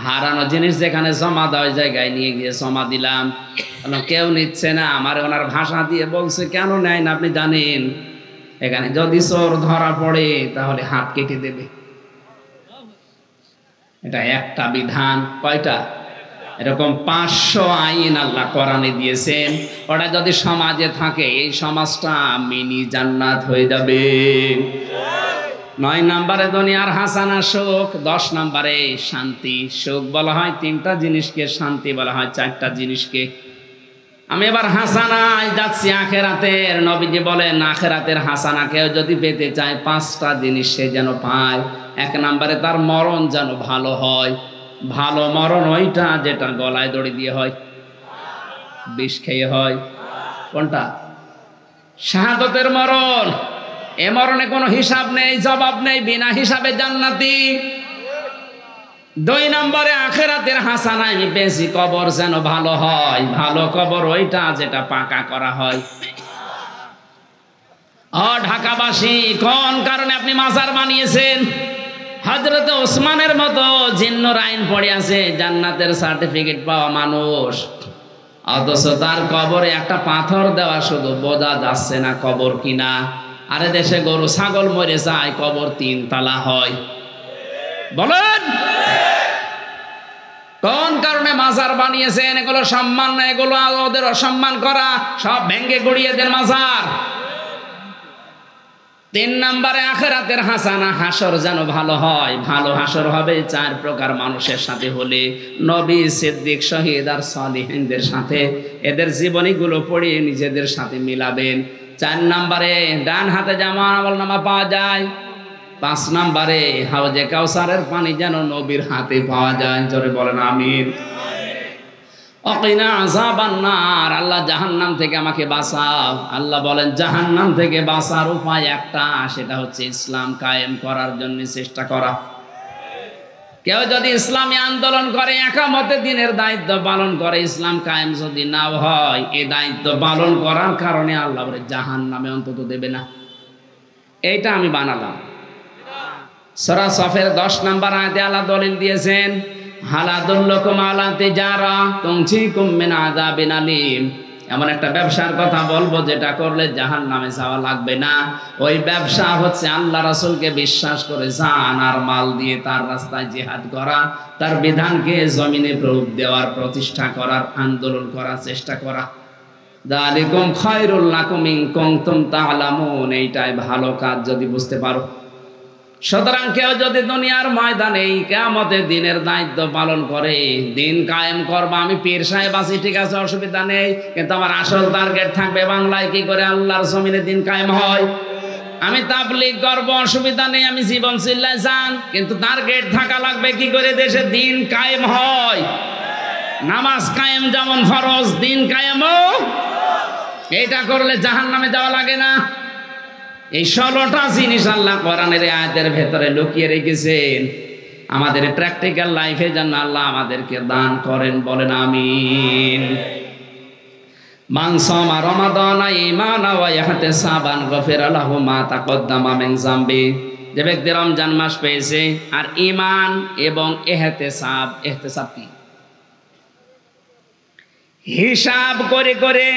হারানো জিনিস যেখানে জমা দেওয়া জায়গায় নিয়ে গিয়ে জমা দিলাম, কেউ নিচ্ছে না। আমার ওনার ভাষা দিয়ে বলছে, কেন নেয় না আপনি জানেন? এখানে যদি চোর ধরা পড়ে তাহলে হাত কেটে দেবে। এটা একটা বিধান। কয়টা? এরকম 500 আইন আল্লাহ কোরআনে দিয়েছেন। ওটা যদি সমাজে থাকে, এই সমাজটা মিনি জান্নাত হয়ে যাবে। 9 নম্বরে দুনিয়ার হাসানা সুখ। 10 নম্বরে শান্তি। সুখ বলা হয় 3টা জিনিসকে, শান্তি বলা হয় 4টা জিনিসকে। আমি এবার হাসানায় যাচ্ছি আখেরাতের। নবীজি বলেন আখেরাতের হাসানা কেউ যদি পেতে চায় 5টা জিনিস সে যেন পায়। 1 নম্বরে তার মরণ যেন ভালো হয়। ভালো মরণ ওইটা যেটা গলায় দড়ি দিয়ে হয়, বিষ খেয়ে হয়। কোনটা? শাহাদতের মরণ। এ মরণে কোনো হিসাব নেই, জবাব নেই, বিনা হিসাবে জান্নাতি। 2 নম্বরে আখেরাতের হাসানা আমি পেয়েছি, কবর যেন ভালো হয়। ভালো কবর ওইটা যেটা পাকা করা হয়। ঢাকাবাসী, কোন কারণে আপনি মাজার বানিয়েছেন? হযরত ওসমানের মতো জিন্নর আইন পড়ে আছে, জান্নাতের সার্টিফিকেট পাওয়া মানুষ, অথচ তার কবরে একটা পাথর দেওয়া শুধু বোঝা যাচ্ছে না কবর কিনা। আরে দেশে গরু ছাগল মরে যায়, কবর 3 তলা হয়। বলেন কোন কারণে মাজার বানিয়েছেন? এগুলো সম্মান না, এগুলো ওদের অসম্মান করা। সব ভেঙ্গে গড়িয়ে দেন মাজার। 3 নম্বরে আখেরাতের হাসানা, হাসর যেন ভালো হয়। ভালো হাসর হবে 4 প্রকার মানুষের সাথে হলে, নবী, সিদ্দিক, শহীদ আর সালিহিনদের সাথে। এদের জীবনীগুলো পড়ে নিজেদের সাথে মিলাবেন। 4 নম্বরে ডান হাতে আমলনামা পাওয়া যায়। 5 নম্বরে হাউজে কাউসারের পানি যেন নবীর হাতে পাওয়া যায়। জোরে বলেন আমিন। অকিনা আযাবান নার, আল্লাহ জাহান্নাম থেকে আমাকে বাঁচাও। আল্লাহ বলেন জাহান্নাম থেকে বাঁচার উপায় একটা, সেটা হচ্ছে ইসলাম কায়েম করার জন্য চেষ্টা করা। কেউ যদি ইসলামী আন্দোলন করে, একামতে দিনের দায়িত্ব পালন করে, ইসলাম কায়েম যদি নাও হয়, এই দায়িত্ব পালন করার কারণে আল্লাহ বলে জাহান্নামে অন্তত দেবে না। এইটা আমি বানালাম। সূরা সফের 10 নম্বর আয়াতে আল্লাহ দলিল দিয়েছেন, হাল আদুল্লুকুম আলা তিজারা তুনজিকুম মিন আযাবিন আলীম। এমন একটা ব্যবসার কথা বলবো যেটা করলে জাহান্নামে যাওয়া লাগবে না। ওই ব্যবসা হচ্ছে আল্লাহ রাসূলকে বিশ্বাস করে জান আর মাল দিয়ে তার রাস্তায় জিহাদ করা, তার বিধানকে জমিনে প্রয়োগ দেওয়ার, প্রতিষ্ঠা করার, আন্দোলন করার চেষ্টা করা। যালিকুম খায়রুল লাকুম ইন কুনতুম তা'লামুন, এইটাই ভালো কাজ যদি বুঝতে পারো। সুতরাং কেউ যদি দুনিয়ার ময়দানে কিয়ামতের দিনের দায়িত্ব পালন করে, দিন কায়েম করবা, আমি পীর সাহেব আছি ঠিক আছে অসুবিধা নেই, কিন্তু আমার আসল টার্গেট থাকবে বাংলায় কি করে আল্লাহর জমিনে দিন কায়েম হয়। আমি তাবলীগ করব অসুবিধা নেই, আমি জীবন চিল্লায় যান, কিন্তু টার্গেট থাকা লাগবে কি করে দেশে দিন কায়েম হয়। নামাজ কায়েম যেমন ফরজ, দিন কায়েমও। এটা করলে জাহান্নামে যাওয়া লাগে না। এই 16টা জিনিস আল্লাহ কোরআনের আয়াতের ভেতরে লুকিয়ে রেখেছেন আমাদের প্র্যাকটিক্যাল লাইফে, যেন আল্লাহ আমাদেরকে দান করেন, বলেন আমিন। মান সামা রমাদানা ঈমানান ওয়া ইহতিসাবান গফিরা লাহু মা তাকদ্দামা মিন যামবি, যে ব্যক্তি রমজান মাস পেয়েছে আর ঈমান এবং ইহতিসাব, ইহতিসাব কি? হিসাব করে করে,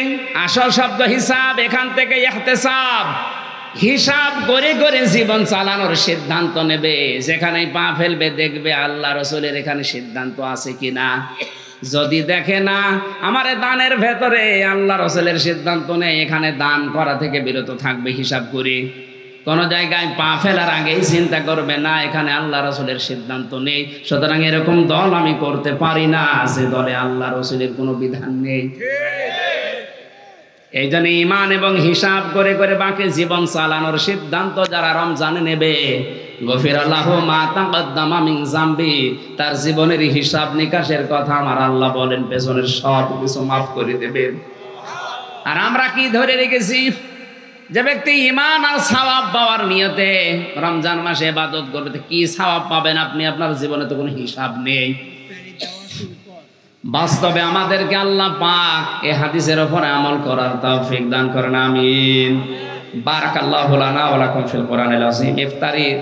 আসল শব্দ হিসাব, এখান থেকে ইহতিসাব, হিসাব করে করে জীবন চালানোর সিদ্ধান্ত নেবে। যেখানেই পা ফেলবে দেখবে আল্লাহ রাসূলের এখানে সিদ্ধান্ত আছে কিনা। যদি দেখে না আমার দানের ভেতরে আল্লাহ রাসূলের সিদ্ধান্ত নেই, এখানে দান করা থেকে বিরত থাকবে হিসাব করে। কোন জায়গায় পা ফেলার আগেই চিন্তা করবে না এখানে আল্লাহ রাসূলের সিদ্ধান্ত নেই, সুতরাং এরকম দল আমি করতে পারি না যে দলে আল্লাহ রাসূলের কোনো বিধান নেই। এই জন্য ঈমান এবং হিসাব করে করে বাকি জীবন চালানোর সিদ্ধান্ত যারা রমজানে নেবে, গফিরা লাহু মা তাকদ্দামা মিন যামবি, তার জীবনের হিসাব নিকাশের কথা আমার আল্লাহ বলেন পেছনের সব কিছু মাফ করে দেবেন। আর আমরা কি ধরে রেখেছি? যে ব্যক্তি ঈমান আর সওয়াব পাওয়ার নিয়তে রমজান মাসে ইবাদত করবে, কি সওয়াব পাবেন আপনি? আপনার জীবনে তো কোনো হিসাব নেই। বাস্তবে আমাদেরকে আল্লাহ পাক এই হাদিসের উপরে আমল করার তৌফিক দান করেন, আমিন। বারাকাল্লাহু লানা ওয়া লাকুম ফিল কোরআনিল আযীম। ইফতারির